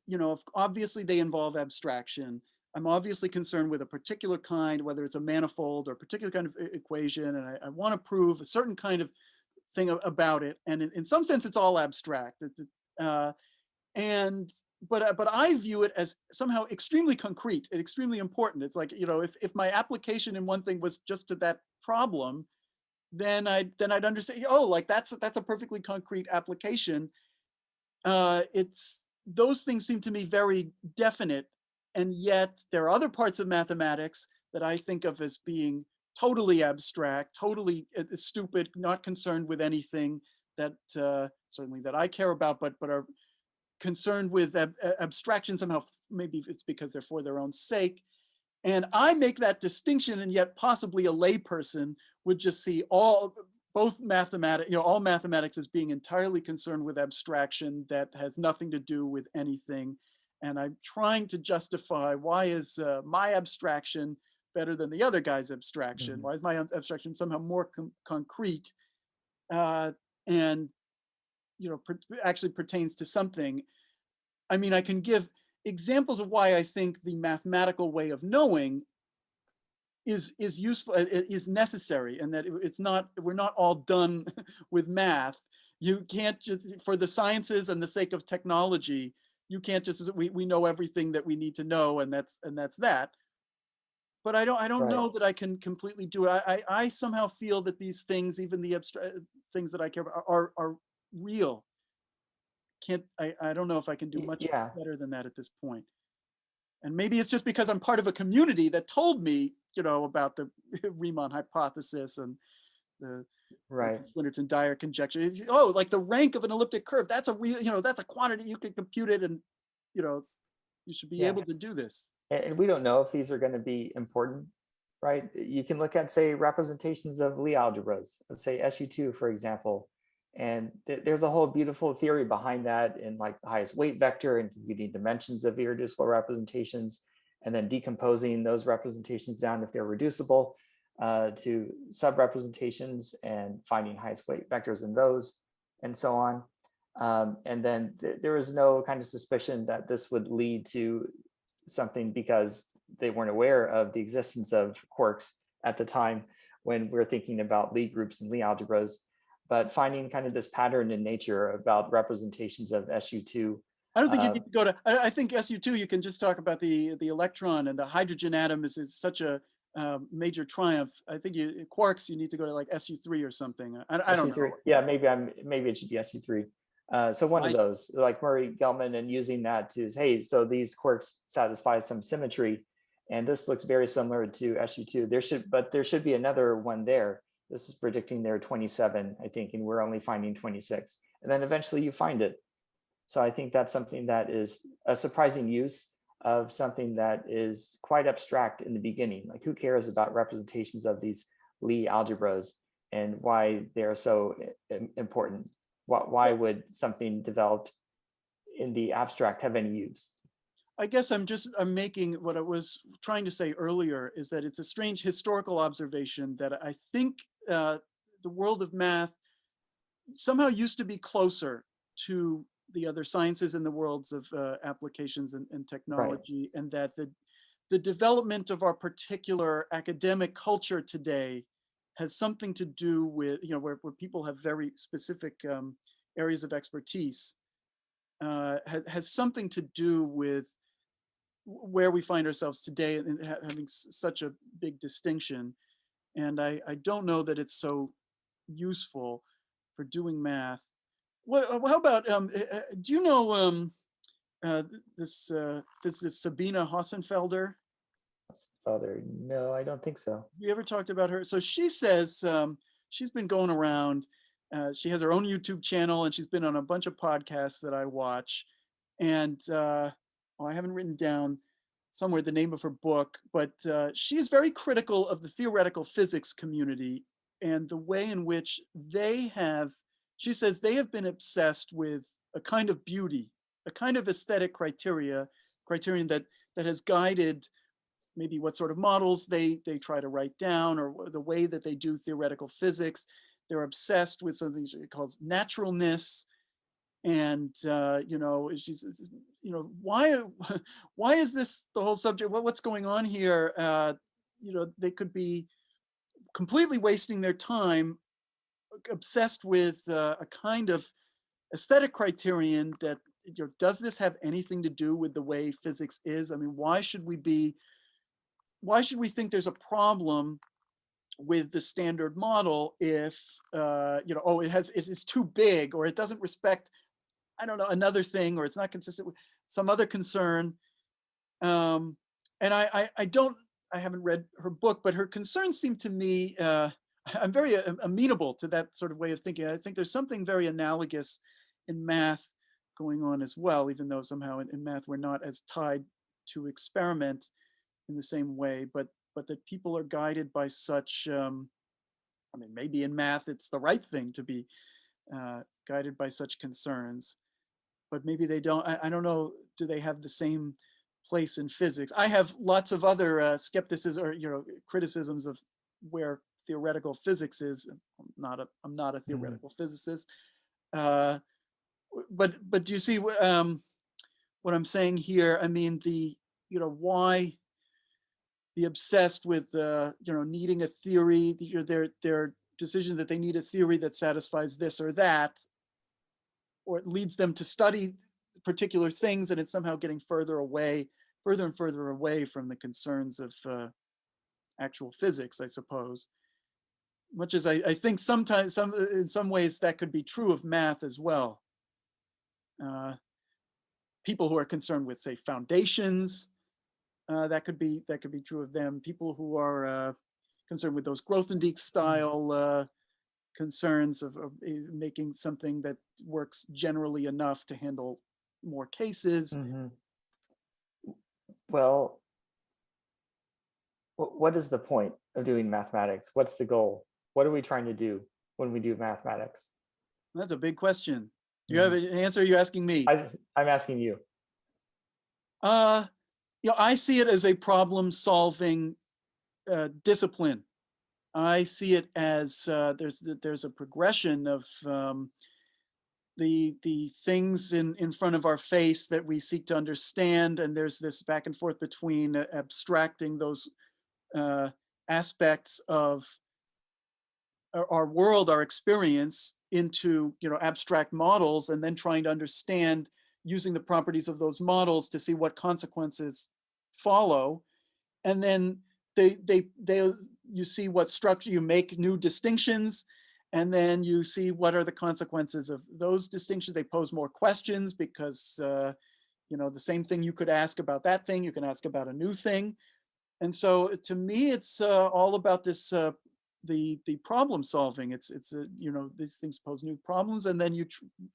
obviously they involve abstraction. I'm obviously concerned with a particular kind, whether it's a manifold or a particular kind of equation, and I want to prove a certain kind of thing about it. And in some sense, it's all abstract. And but I view it as somehow extremely concrete and extremely important. It's like, if my application in one thing was just to that problem, then I'd understand. Oh, like that's a perfectly concrete application. It's those things seem to me very definite, and yet there are other parts of mathematics that I think of as being totally abstract, totally stupid, not concerned with anything that certainly that I care about, but are concerned with abstraction somehow. Maybe it's because they're for their own sake. And I make that distinction, and yet possibly a layperson would just see all mathematics as being entirely concerned with abstraction that has nothing to do with anything. And I'm trying to justify, why is my abstraction better than the other guy's abstraction? Why is my abstraction somehow more concrete, and actually pertains to something? I mean, I can give examples of why I think the mathematical way of knowing is useful, is necessary, and that we're not all done with math. You can't just, for the sciences and the sake of technology, you can't just, we know everything that we need to know, and that's that. But I don't Right. know that I can completely do it. I somehow feel that these things, even the abstract things that I care about, are real. I don't know if I can do much Yeah. better than that at this point. And maybe it's just because I'm part of a community that told me, about the Riemann hypothesis and the Right. Swinnerton-Dyer conjecture. Oh, like the rank of an elliptic curve, that's a real, that's a quantity, you can compute it, and you should be Yeah. able to do this. And we don't know if these are going to be important, right? You can look at, say, representations of Lie algebras, of say SU2, for example, and there's a whole beautiful theory behind that, in like the highest weight vector and computing dimensions of irreducible representations, and then decomposing those representations down, if they're reducible, to sub-representations, and finding highest weight vectors in those, and so on. And then there is no kind of suspicion that this would lead to something, because they weren't aware of the existence of quarks at the time when we're thinking about Lie groups and Lie algebras. But finding kind of this pattern in nature about representations of SU2. I don't think you need to go to, I think SU2, you can just talk about the electron, and the hydrogen atom is such a major triumph. I think quarks, you need to go to like SU3 or something. I don't know. SU3, yeah, maybe it should be SU3. So one of Right. those, like Murray Gell-Mann, and using that to, hey, so these quirks satisfy some symmetry, and this looks very similar to SU2. There should be another one there. This is predicting there 27, I think, and we're only finding 26. And then eventually you find it. So I think that's something that is a surprising use of something that is quite abstract in the beginning. Like, who cares about representations of these Lie algebras and why they're so important? Why Well, would something developed in the abstract have any use? I guess I'm making what I was trying to say earlier is that it's a strange historical observation that I think the world of math somehow used to be closer to the other sciences in the worlds of applications and Right. technology, and that the development of our particular academic culture today has something to do with, where people have very specific areas of expertise, has something to do with where we find ourselves today and having such a big distinction. And I don't know that it's so useful for doing math. How about, do you know this physicist Sabine Hossenfelder? Father, no, I don't think so. You ever talked about her? So she says she's been going around. She has her own YouTube channel, and she's been on a bunch of podcasts that I watch. And I haven't written down somewhere the name of her book, but she's very critical of the theoretical physics community and the way in which they have. She says they have been obsessed with a kind of beauty, a kind of aesthetic criterion that has guided maybe what sort of models they try to write down, or the way that they do theoretical physics. They're obsessed with something she calls naturalness, and she's, why is this the whole subject? What's going on here? They could be completely wasting their time obsessed with a kind of aesthetic criterion that, does this have anything to do with the way physics is? I mean, why should we think there's a problem with the standard model if it is too big, or it doesn't respect, I don't know, another thing, or it's not consistent with some other concern? And I haven't read her book, but her concerns seem to me, I'm very amenable to that sort of way of thinking. I think there's something very analogous in math going on as well, even though somehow in math we're not as tied to experiment in the same way, but that people are guided by such, I mean, maybe in math it's the right thing to be guided by such concerns, but maybe they don't. I don't know, do they have the same place in physics? I have lots of other skepticism, or criticisms of where theoretical physics is. I'm not a Mhm. theoretical physicist, uh, but do you see what I'm saying here? I mean, why be obsessed with needing a theory, their decision that they need a theory that satisfies this or that, or it leads them to study particular things, and it's somehow getting further and further away from the concerns of actual physics, I suppose. Much as I think sometimes, in some ways, that could be true of math as well. People who are concerned with, say, foundations, that could be true of them. People who are concerned with those Grothendieck style concerns of making something that works generally enough to handle more cases. Mhm. Well, what is the point of doing mathematics? What's the goal? What are we trying to do when we do mathematics? That's a big question. Do you have Mhm. an answer? Are you asking me? I'm asking you. Uh, I see it as a problem-solving discipline. I see it as there's a progression of the things in front of our face that we seek to understand, and there's this back and forth between abstracting those aspects of our world, our experience, into abstract models, and then trying to understand, using the properties of those models to see what consequences follow. And then they you see what structure, you make new distinctions, And then you see what are the consequences of those distinctions. They pose more questions because, you know, the same thing you could ask about that thing, you can ask about a new thing. And so to me, it's all about this, the problem solving. It's you know, these things pose new problems, and then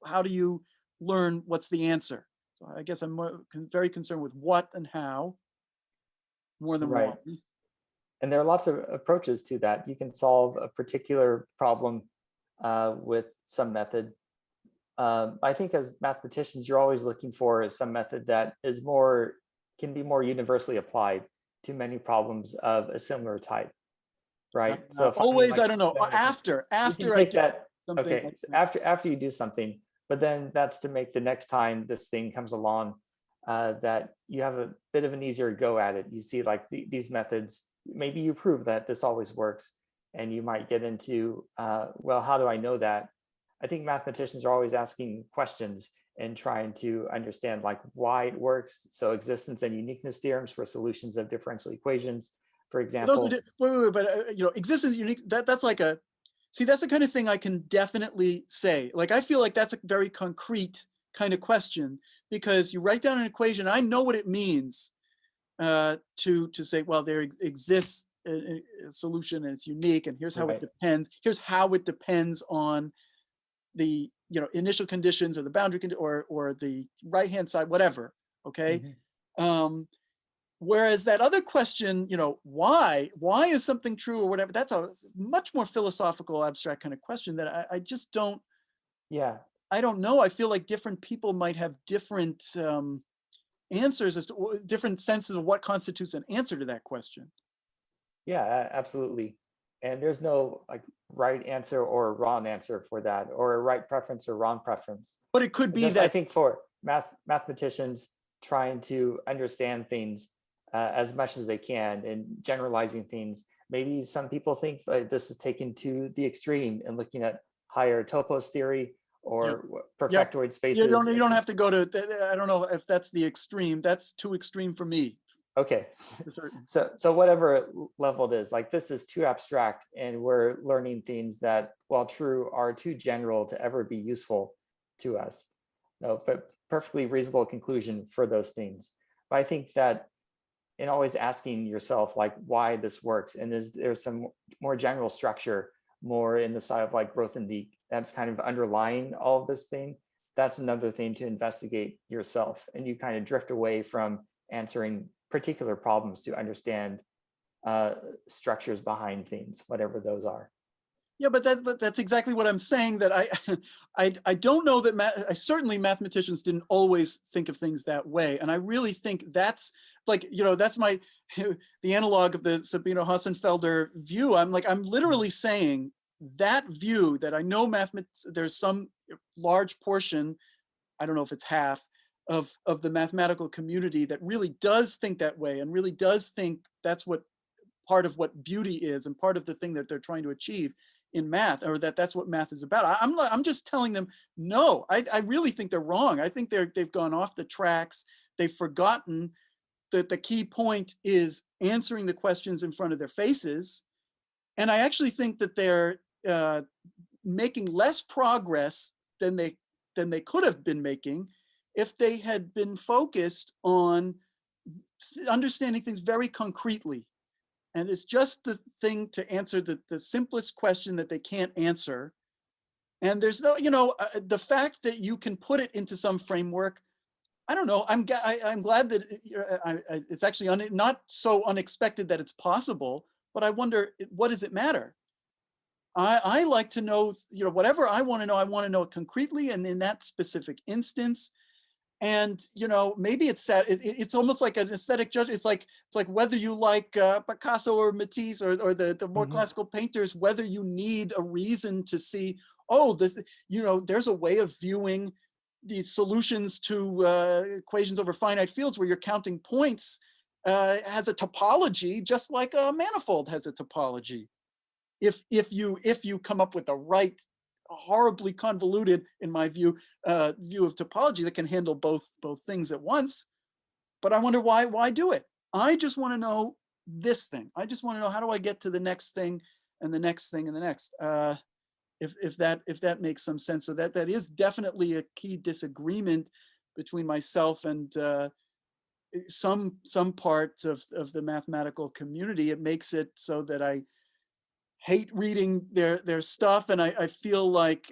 how do you learn what's the answer? So I guess I'm very concerned with what and how more than Right. why. And there are lots of approaches to that. You can solve a particular problem with some method. I think as mathematicians, you're always looking for some method that is can be more universally applied to many problems of a similar type, right? So Always, I don't know. you can After I take do that, something. okay, so after you do something, but then that's to make the next time this thing comes along that you have a bit of an easier go at it. You see like these methods, maybe you prove that this always works, and you might get into, well, how do I know that? I think mathematicians are always asking questions and trying to understand like why it works. So existence and uniqueness theorems for solutions of differential equations, for example. Wait, but you know, existence unique. That's like a, see, that's the kind of thing I can definitely say. Like I feel like that's a very concrete kind of question, because you write down an equation, I know what it means to say, well, there exists a solution and it's unique, and here's how it depends. Here's how it depends on the, you know, initial conditions or the boundary or the right hand side, whatever. Okay. Whereas that other question, you know, why is something true or whatever, that's a much more philosophical, abstract kind of question that I just don't. Yeah. I don't know. I feel like different people might have different answers as to different senses of what constitutes an answer to that question. Yeah, absolutely. And there's no like right answer or wrong answer for that, or a right preference or wrong preference. But it could be Just, that, I think for mathematicians trying to understand things as much as they can and generalizing things, maybe some people think like this is taken to the extreme and looking at higher topos theory or perfectoid spaces. You don't have to go to, I don't know if that's the extreme. That's too extreme for me. Okay. So whatever level it is, like this is too abstract, and we're learning things that, while true, are too general to ever be useful to us. No, but perfectly reasonable conclusion for those things. But I think that in always asking yourself like why this works, and is there some more general structure, more in the side of like Grothendieck, that's kind of underlying all of this thing, that's another thing to investigate yourself. And you kind of drift away from answering particular problems to understand structures behind things, whatever those are. Yeah, but that's exactly what I'm saying. That I don't know that certainly mathematicians didn't always think of things that way, and I really think that's like, you know, that's my the analog of the Sabine Hossenfelder view. I'm literally saying that view, that I know there's some large portion, I don't know if it's half of the mathematical community that really does think that way, and really does think that's what part of what beauty is, and part of the thing that they're trying to achieve in math, or that's what math is about. I'm just telling them, no, I really think they're wrong. I think they've gone off the tracks. They've forgotten that the key point is answering the questions in front of their faces. And I actually think that they're making less progress than they could have been making if they had been focused on understanding things very concretely. And it's just the thing to answer the simplest question that they can't answer. And there's no, you know, the fact that you can put it into some framework, I don't know. I'm glad that it's actually not so unexpected that it's possible, but I wonder, what does it matter? I like to know, you know, whatever I want to know it concretely and in that specific instance. And, you know, maybe it's sad. It's almost like an aesthetic judgment. It's like whether you like Picasso or Matisse or the more classical painters, whether you need a reason to see, oh, this, you know, there's a way of viewing these solutions to equations over finite fields where you're counting points has a topology, just like a manifold has a topology. If you come up with the right, horribly convoluted, in my view, view of topology that can handle both things at once. But I wonder why do it? I just want to know this thing. I just want to know, how do I get to the next thing and the next thing and the next. if that makes some sense. So that is definitely a key disagreement between myself and some parts of the mathematical community. It makes it so that I hate reading their stuff, and I feel like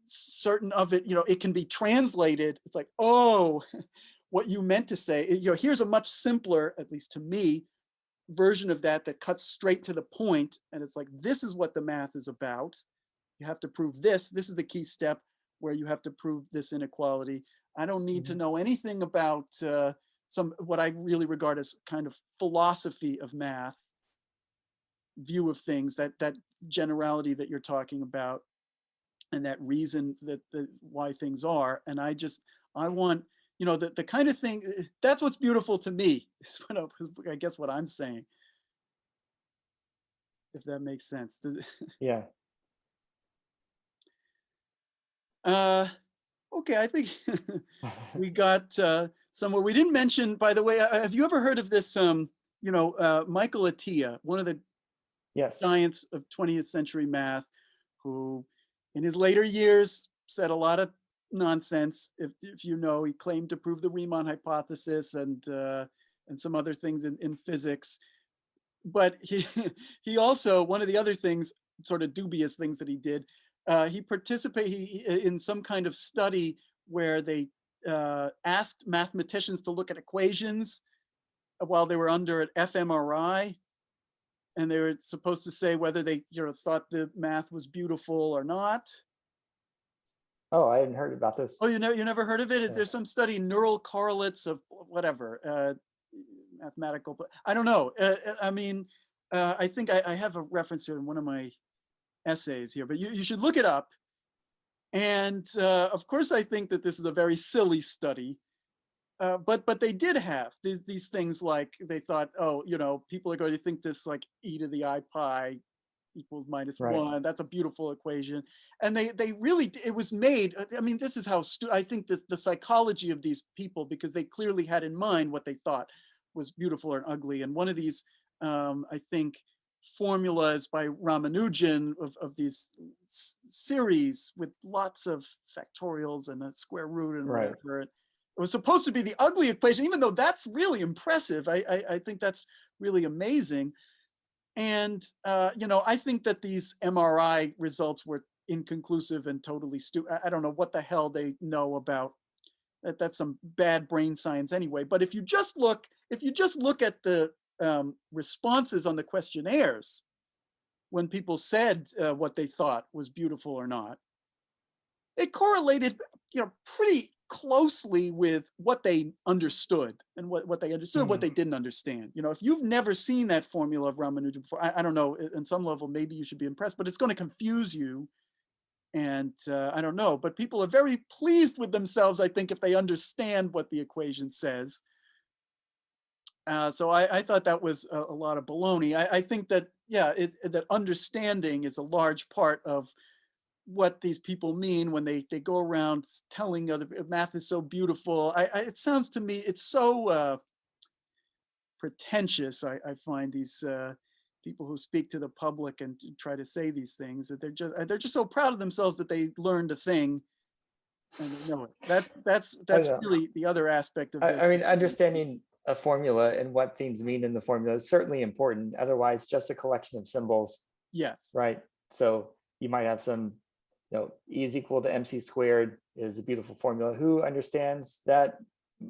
certain of it, it can be translated. It's like, oh, what you meant to say. Here's a much simpler, at least to me, version of that cuts straight to the point, and it's like, this is what the math is about. You have to prove this. This is the key step where you have to prove this inequality. I don't need to know anything about what I really regard as kind of philosophy of math view of things, that generality that you're talking about, and that reason that why things are. And I want, the kind of thing, that's what's beautiful to me, is I guess what I'm saying, if that makes sense. Yeah. Okay, I think we got somewhere. We didn't mention, by the way, have you ever heard of this, Michael Atiyah, one of the Yes. giants of 20th century math, who in his later years said a lot of nonsense. If he claimed to prove the Riemann hypothesis and some other things in physics. But he also, one of the other things, sort of dubious things that he did, he participated in some kind of study where they asked mathematicians to look at equations while they were under an fMRI, and they were supposed to say whether they thought the math was beautiful or not. Oh, I hadn't heard about this. Oh, you never heard of it? Is Yeah. there some study, neural correlates of whatever, mathematical, but I don't know. I think I have a reference here in one of my essays here, but you should look it up. And of course, I think that this is a very silly study. But they did have these things, like they thought, oh, people are going to think this, like, e to the I pi equals -1. That's a beautiful equation. And they really, it was made, this is how I think the psychology of these people, because they clearly had in mind what they thought was beautiful or ugly. And one of these, I think, formulas by Ramanujan of these series with lots of factorials and a square root and whatever. It was supposed to be the ugly equation, even though that's really impressive. I think that's really amazing. And, I think that these MRI results were inconclusive and totally stupid. I don't know what the hell they know about that. That's some bad brain science anyway. But if you just look at the responses on the questionnaires, when people said what they thought was beautiful or not, it correlated, pretty closely with what they understood, and what they understood, what they didn't understand. If you've never seen that formula of Ramanujan before, I don't know, in some level, maybe you should be impressed, but it's going to confuse you. And I don't know, but people are very pleased with themselves, I think, if they understand what the equation says. So I thought that was a lot of baloney. I think that, that understanding is a large part of what these people mean when they go around telling other math is so beautiful. It sounds to me, it's so pretentious. I find these people who speak to the public and try to say these things, that they're just so proud of themselves that they learned a thing and they know it. That's really the other aspect of this. Understanding a formula and what things mean in the formula is certainly important. Otherwise, just a collection of symbols. Yes. Right. So you might have some, E is equal to mc squared is a beautiful formula. Who understands that?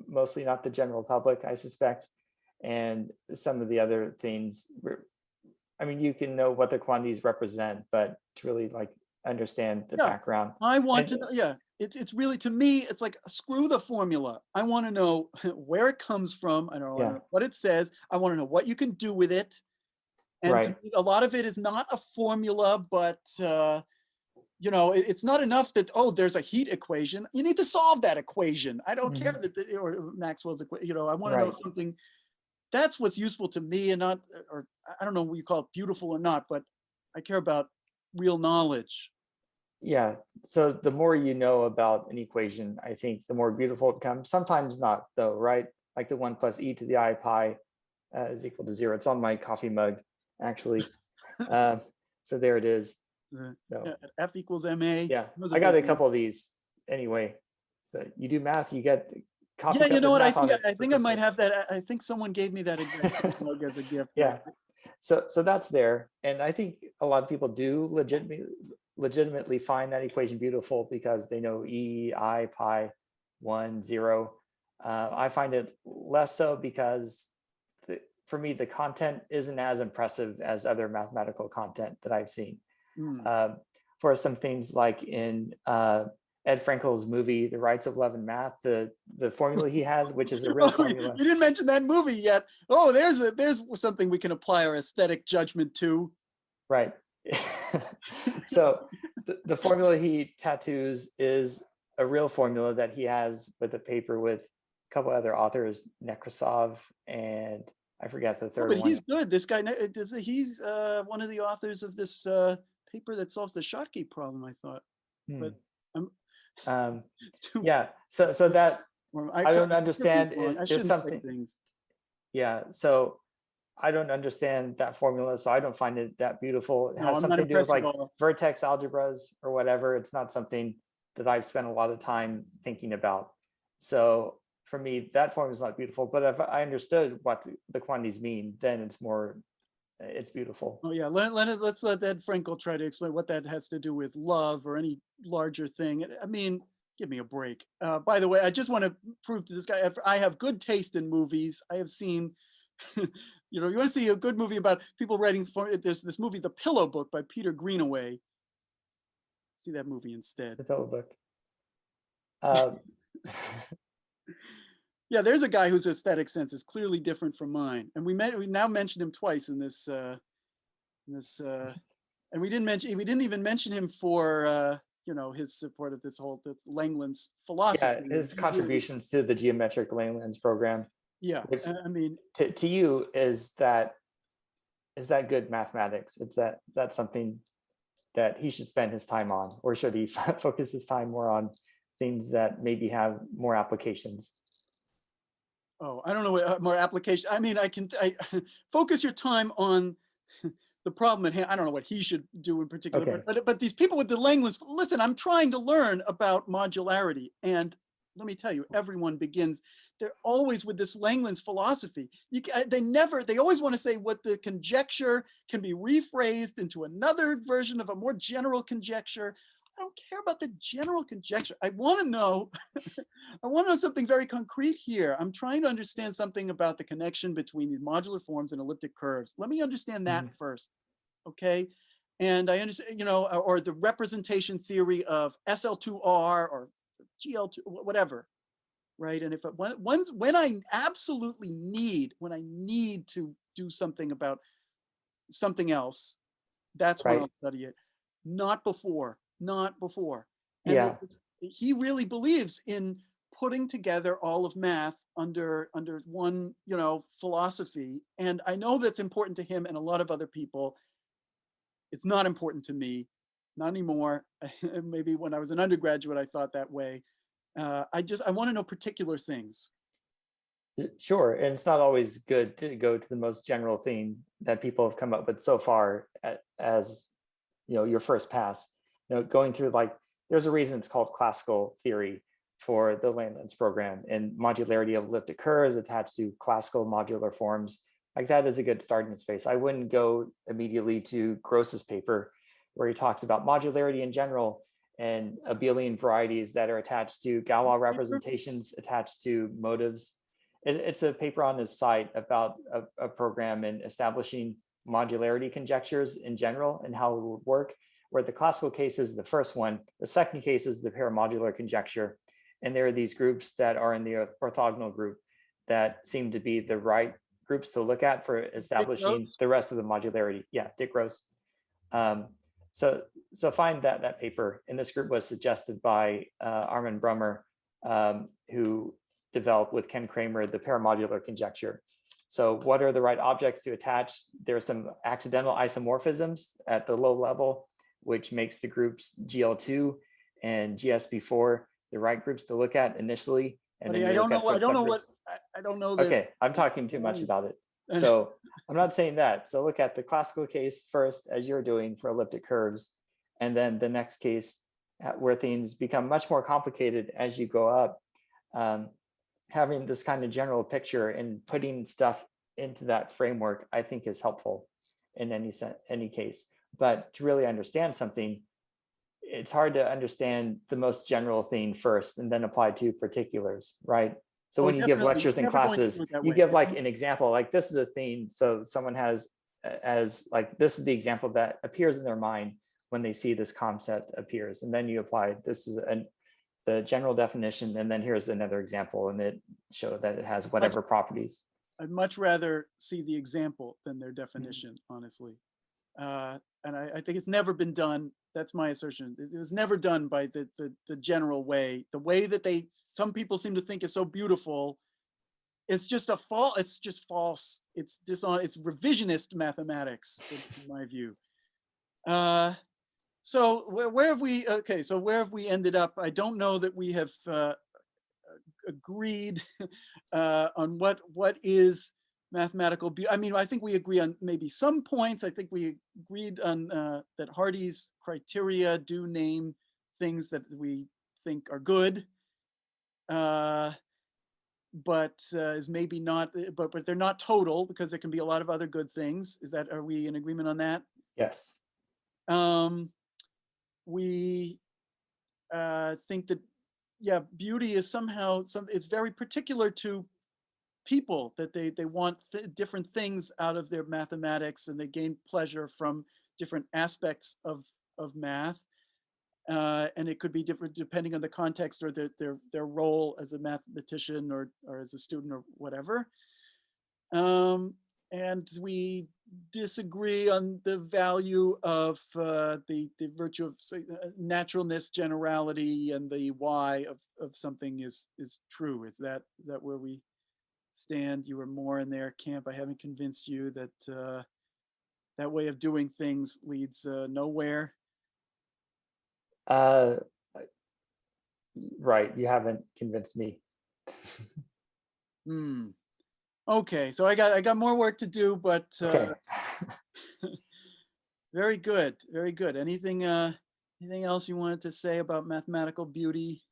Mostly not the general public, I suspect. And some of the other things, you can know what the quantities represent, but to really understand the background. I want to know, it's really, to me, it's like, screw the formula. I want to know where it comes from. I don't know what it says. I want to know what you can do with it. And to me, a lot of it is not a formula, but it's not enough that, oh, there's a heat equation. You need to solve that equation. I don't care that, or Maxwell's equation, I want to know something. That's what's useful to me, and not, or I don't know what you call it, beautiful or not, but I care about real knowledge. Yeah. So the more you know about an equation, I think the more beautiful it becomes. Sometimes not, though, right? Like the 1 plus e to the I pi is equal to 0. It's on my coffee mug, actually. So there it is. So F equals MA. yeah, Those are I got good a ones. couple of these anyway. So you do math, you get coffee Yeah, cup you know with what? math on it I for think I might Christmas. have that. I think someone gave me that exact mug as a gift. Yeah. So that's there. And I think a lot of people do legitimately find that equation beautiful because they know E, I, pi, 1, 0. I find it less so because for me, the content isn't as impressive as other mathematical content that I've seen. For some things like in Ed Frenkel's movie, The Rites of Love and Math, the formula he has, which is a real formula. You didn't mention that movie yet. Oh, there's something we can apply our aesthetic judgment to. Right. So the formula he tattoos is a real formula that he has with a paper with a couple other authors, Nekrasov, and I forget the third But one. he's good. This guy, he's one of the authors of this paper that solves the Schottky problem, I thought. But yeah, so that I don't understand. I There's something. things. Yeah, so I don't understand that formula, so I don't find it that beautiful. It has something to do with like vertex algebras or whatever. It's not something that I've spent a lot of time thinking about. So for me, that formula is not beautiful. But if I understood what the quantities mean, then it's beautiful. Oh yeah, let's let Ed Frenkel try to explain what that has to do with love or any larger thing. I mean, give me a break. By the way, I just want to prove to this guy, I have good taste in movies. I have seen, you want to see a good movie about people writing for, there's this movie, The Pillow Book by Peter Greenaway. See that movie instead. The Pillow Book. Yeah, there's a guy whose aesthetic sense is clearly different from mine. And we now mentioned him twice in this, and we didn't even mention him for, his support of this Langlands philosophy. Yeah, his contributions to the geometric Langlands program. Yeah, which, I mean, to you, is that good mathematics? Is that something that he should spend his time on, or should he focus his time more on things that maybe have more applications? Oh, I don't know what more application. I mean, I focus your time on the problem at hand. I don't know what he should do in particular, Okay. but these people with the Langlands, listen, I'm trying to learn about modularity. And let me tell you, everyone begins, they're always with this Langlands philosophy. They always want to say what the conjecture can be rephrased into another version of a more general conjecture. I don't care about the general conjecture. I want to know, something very concrete here. I'm trying to understand something about the connection between these modular forms and elliptic curves. Let me understand that first, okay? And I understand, or the representation theory of SL2R or GL2, whatever, right? And when I absolutely need, to do something about something else, that's when I'll study it. Not before. And yeah, he really believes in putting together all of math under one, philosophy. And I know that's important to him and a lot of other people. It's not important to me, not anymore. Maybe when I was an undergraduate, I thought that way. I want to know particular things. sure. And it's not always good to go to the most general theme that people have come up with so far as your first pass. Going through, like, there's a reason it's called classical theory for the Langlands program, and modularity of elliptic curves attached to classical modular forms. Like, that is a good starting space. I wouldn't go immediately to Gross's paper where he talks about modularity in general and abelian varieties that are attached to Galois representations attached to motives. It's a paper on his site about a program in establishing modularity conjectures in general and how it would work, where the classical case is the first one. The second case is the paramodular conjecture. And there are these groups that are in the orthogonal group that seem to be the right groups to look at for establishing the rest of the modularity. Yeah, Dick Gross. So find that paper. And this group was suggested by Armin Brummer, who developed with Ken Kramer the paramodular conjecture. So what are the right objects to attach? There are some accidental isomorphisms at the low level, which makes the groups GL2 and GSB4 the right groups to look at initially. And then I don't know this. Okay, I'm talking too much about it. So I'm not saying that. So look at the classical case first, as you're doing for elliptic curves, And then the next case where things become much more complicated as you go up, having this kind of general picture and putting stuff into that framework, I think is helpful in any case. But to really understand something, it's hard to understand the most general thing first and then apply to particulars, right? So when you give lectures and classes, you give like an example, like this is a thing. So someone has as like, this is the example that appears in their mind when they see this concept appears. And then you apply, this is the general definition. And then here's another example, and it shows that it has whatever properties. I'd much rather see the example than their definition, honestly. And I think it's never been done. That's my assertion. It was never done by the general way. The way that some people seem to think is so beautiful. It's just it's just false. It's dishonest. It's revisionist mathematics, in my view. So where have we? Okay, so where have we ended up? I don't know that we have agreed on what is mathematical beauty. I mean, I think we agree on maybe some points. I think we agreed on that Hardy's criteria do name things that we think are good, but is maybe not. But they're not total, because there can be a lot of other good things. Are we in agreement on that? Yes. We think that, yeah, beauty is somehow it's very particular to people, that they want different things out of their mathematics, and they gain pleasure from different aspects of math, and it could be different depending on the context or their role as a mathematician or as a student or whatever. And we disagree on the value of the virtue of, say, naturalness, generality, and the why of something is true. Is that where we stand? You were more in their camp. I haven't convinced you that that way of doing things leads nowhere. Right, you haven't convinced me. Okay, so I got more work to do, but okay. Very good, very good. Anything else you wanted to say about mathematical beauty?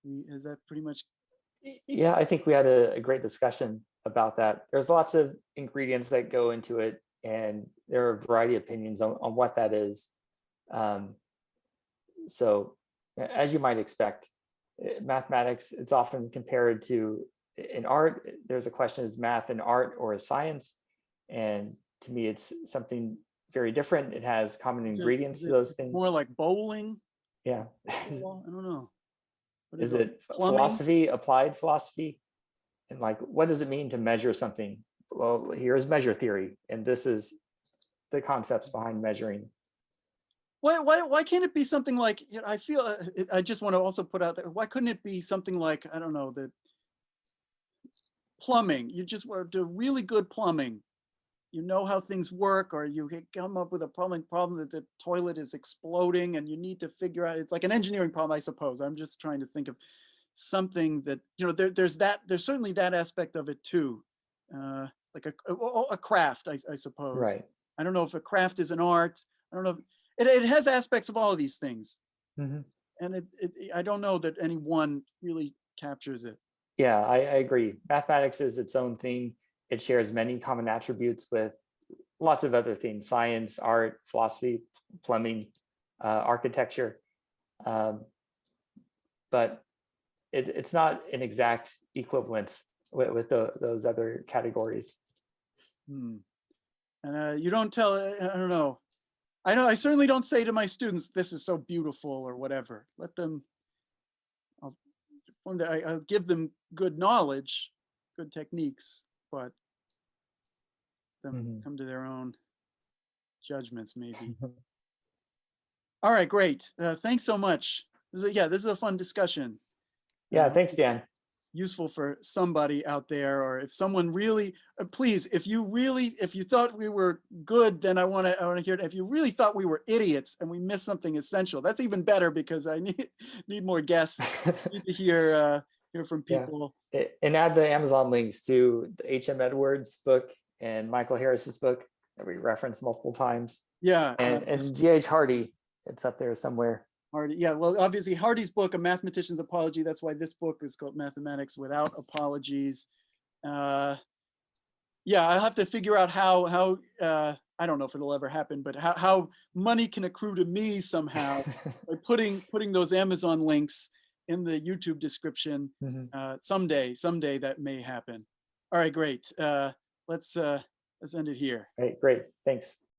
Is that pretty much? Yeah, I think we had a great discussion about that. There's lots of ingredients that go into it, and there are a variety of opinions on what that is. So as you might expect, mathematics, it's often compared to in art. There's a question, is math an art or a science? And to me, it's something very different. It has common ingredients to those things. More like bowling? Yeah. I don't know. Is it philosophy, applied philosophy? And like, what does it mean to measure something? Well, here's measure theory, and this is the concepts behind measuring. Why can't it be something like, I feel, I just want to also put out there, why couldn't it be something like, I don't know, the plumbing? You just want to do really good plumbing. You know how things work, or you come up with a plumbing problem that the toilet is exploding and you need to figure out, it's like an engineering problem, I suppose. I'm just trying to think of something that, there's certainly that aspect of it too. Like a craft, I suppose. Right. I don't know if a craft is an art. I don't know. It has aspects of all of these things. Mm-hmm. And I don't know that any one really captures it. Yeah, I agree. Mathematics is its own thing. It shares many common attributes with lots of other things: science, art, philosophy, plumbing, architecture. But it's not an exact equivalence with those other categories. And you don't tell, I don't know. I certainly don't say to my students, this is so beautiful or whatever. Let them, I'll give them good knowledge, good techniques, but them come to their own judgments, maybe. All right, great. Thanks so much. This is a fun discussion. Yeah, thanks, Dan. Useful for somebody out there, or if someone really, please, if you thought we were good, then I want to hear it. If you really thought we were idiots and we missed something essential, that's even better, because I need more guests. Need to hear from people. Yeah. And add the Amazon links to the H.M. Edwards book and Michael Harris's book. that we reference multiple times. Yeah. And G.H. Hardy, it's up there somewhere. Hardy, yeah, well, obviously Hardy's book, A Mathematician's Apology, that's why this book is called Mathematics Without Apologies. Yeah, I'll have to figure out how I don't know if it'll ever happen, but how money can accrue to me somehow by putting those Amazon links in the YouTube description. Someday that may happen. All right, great. Let's end it here. Great, thanks.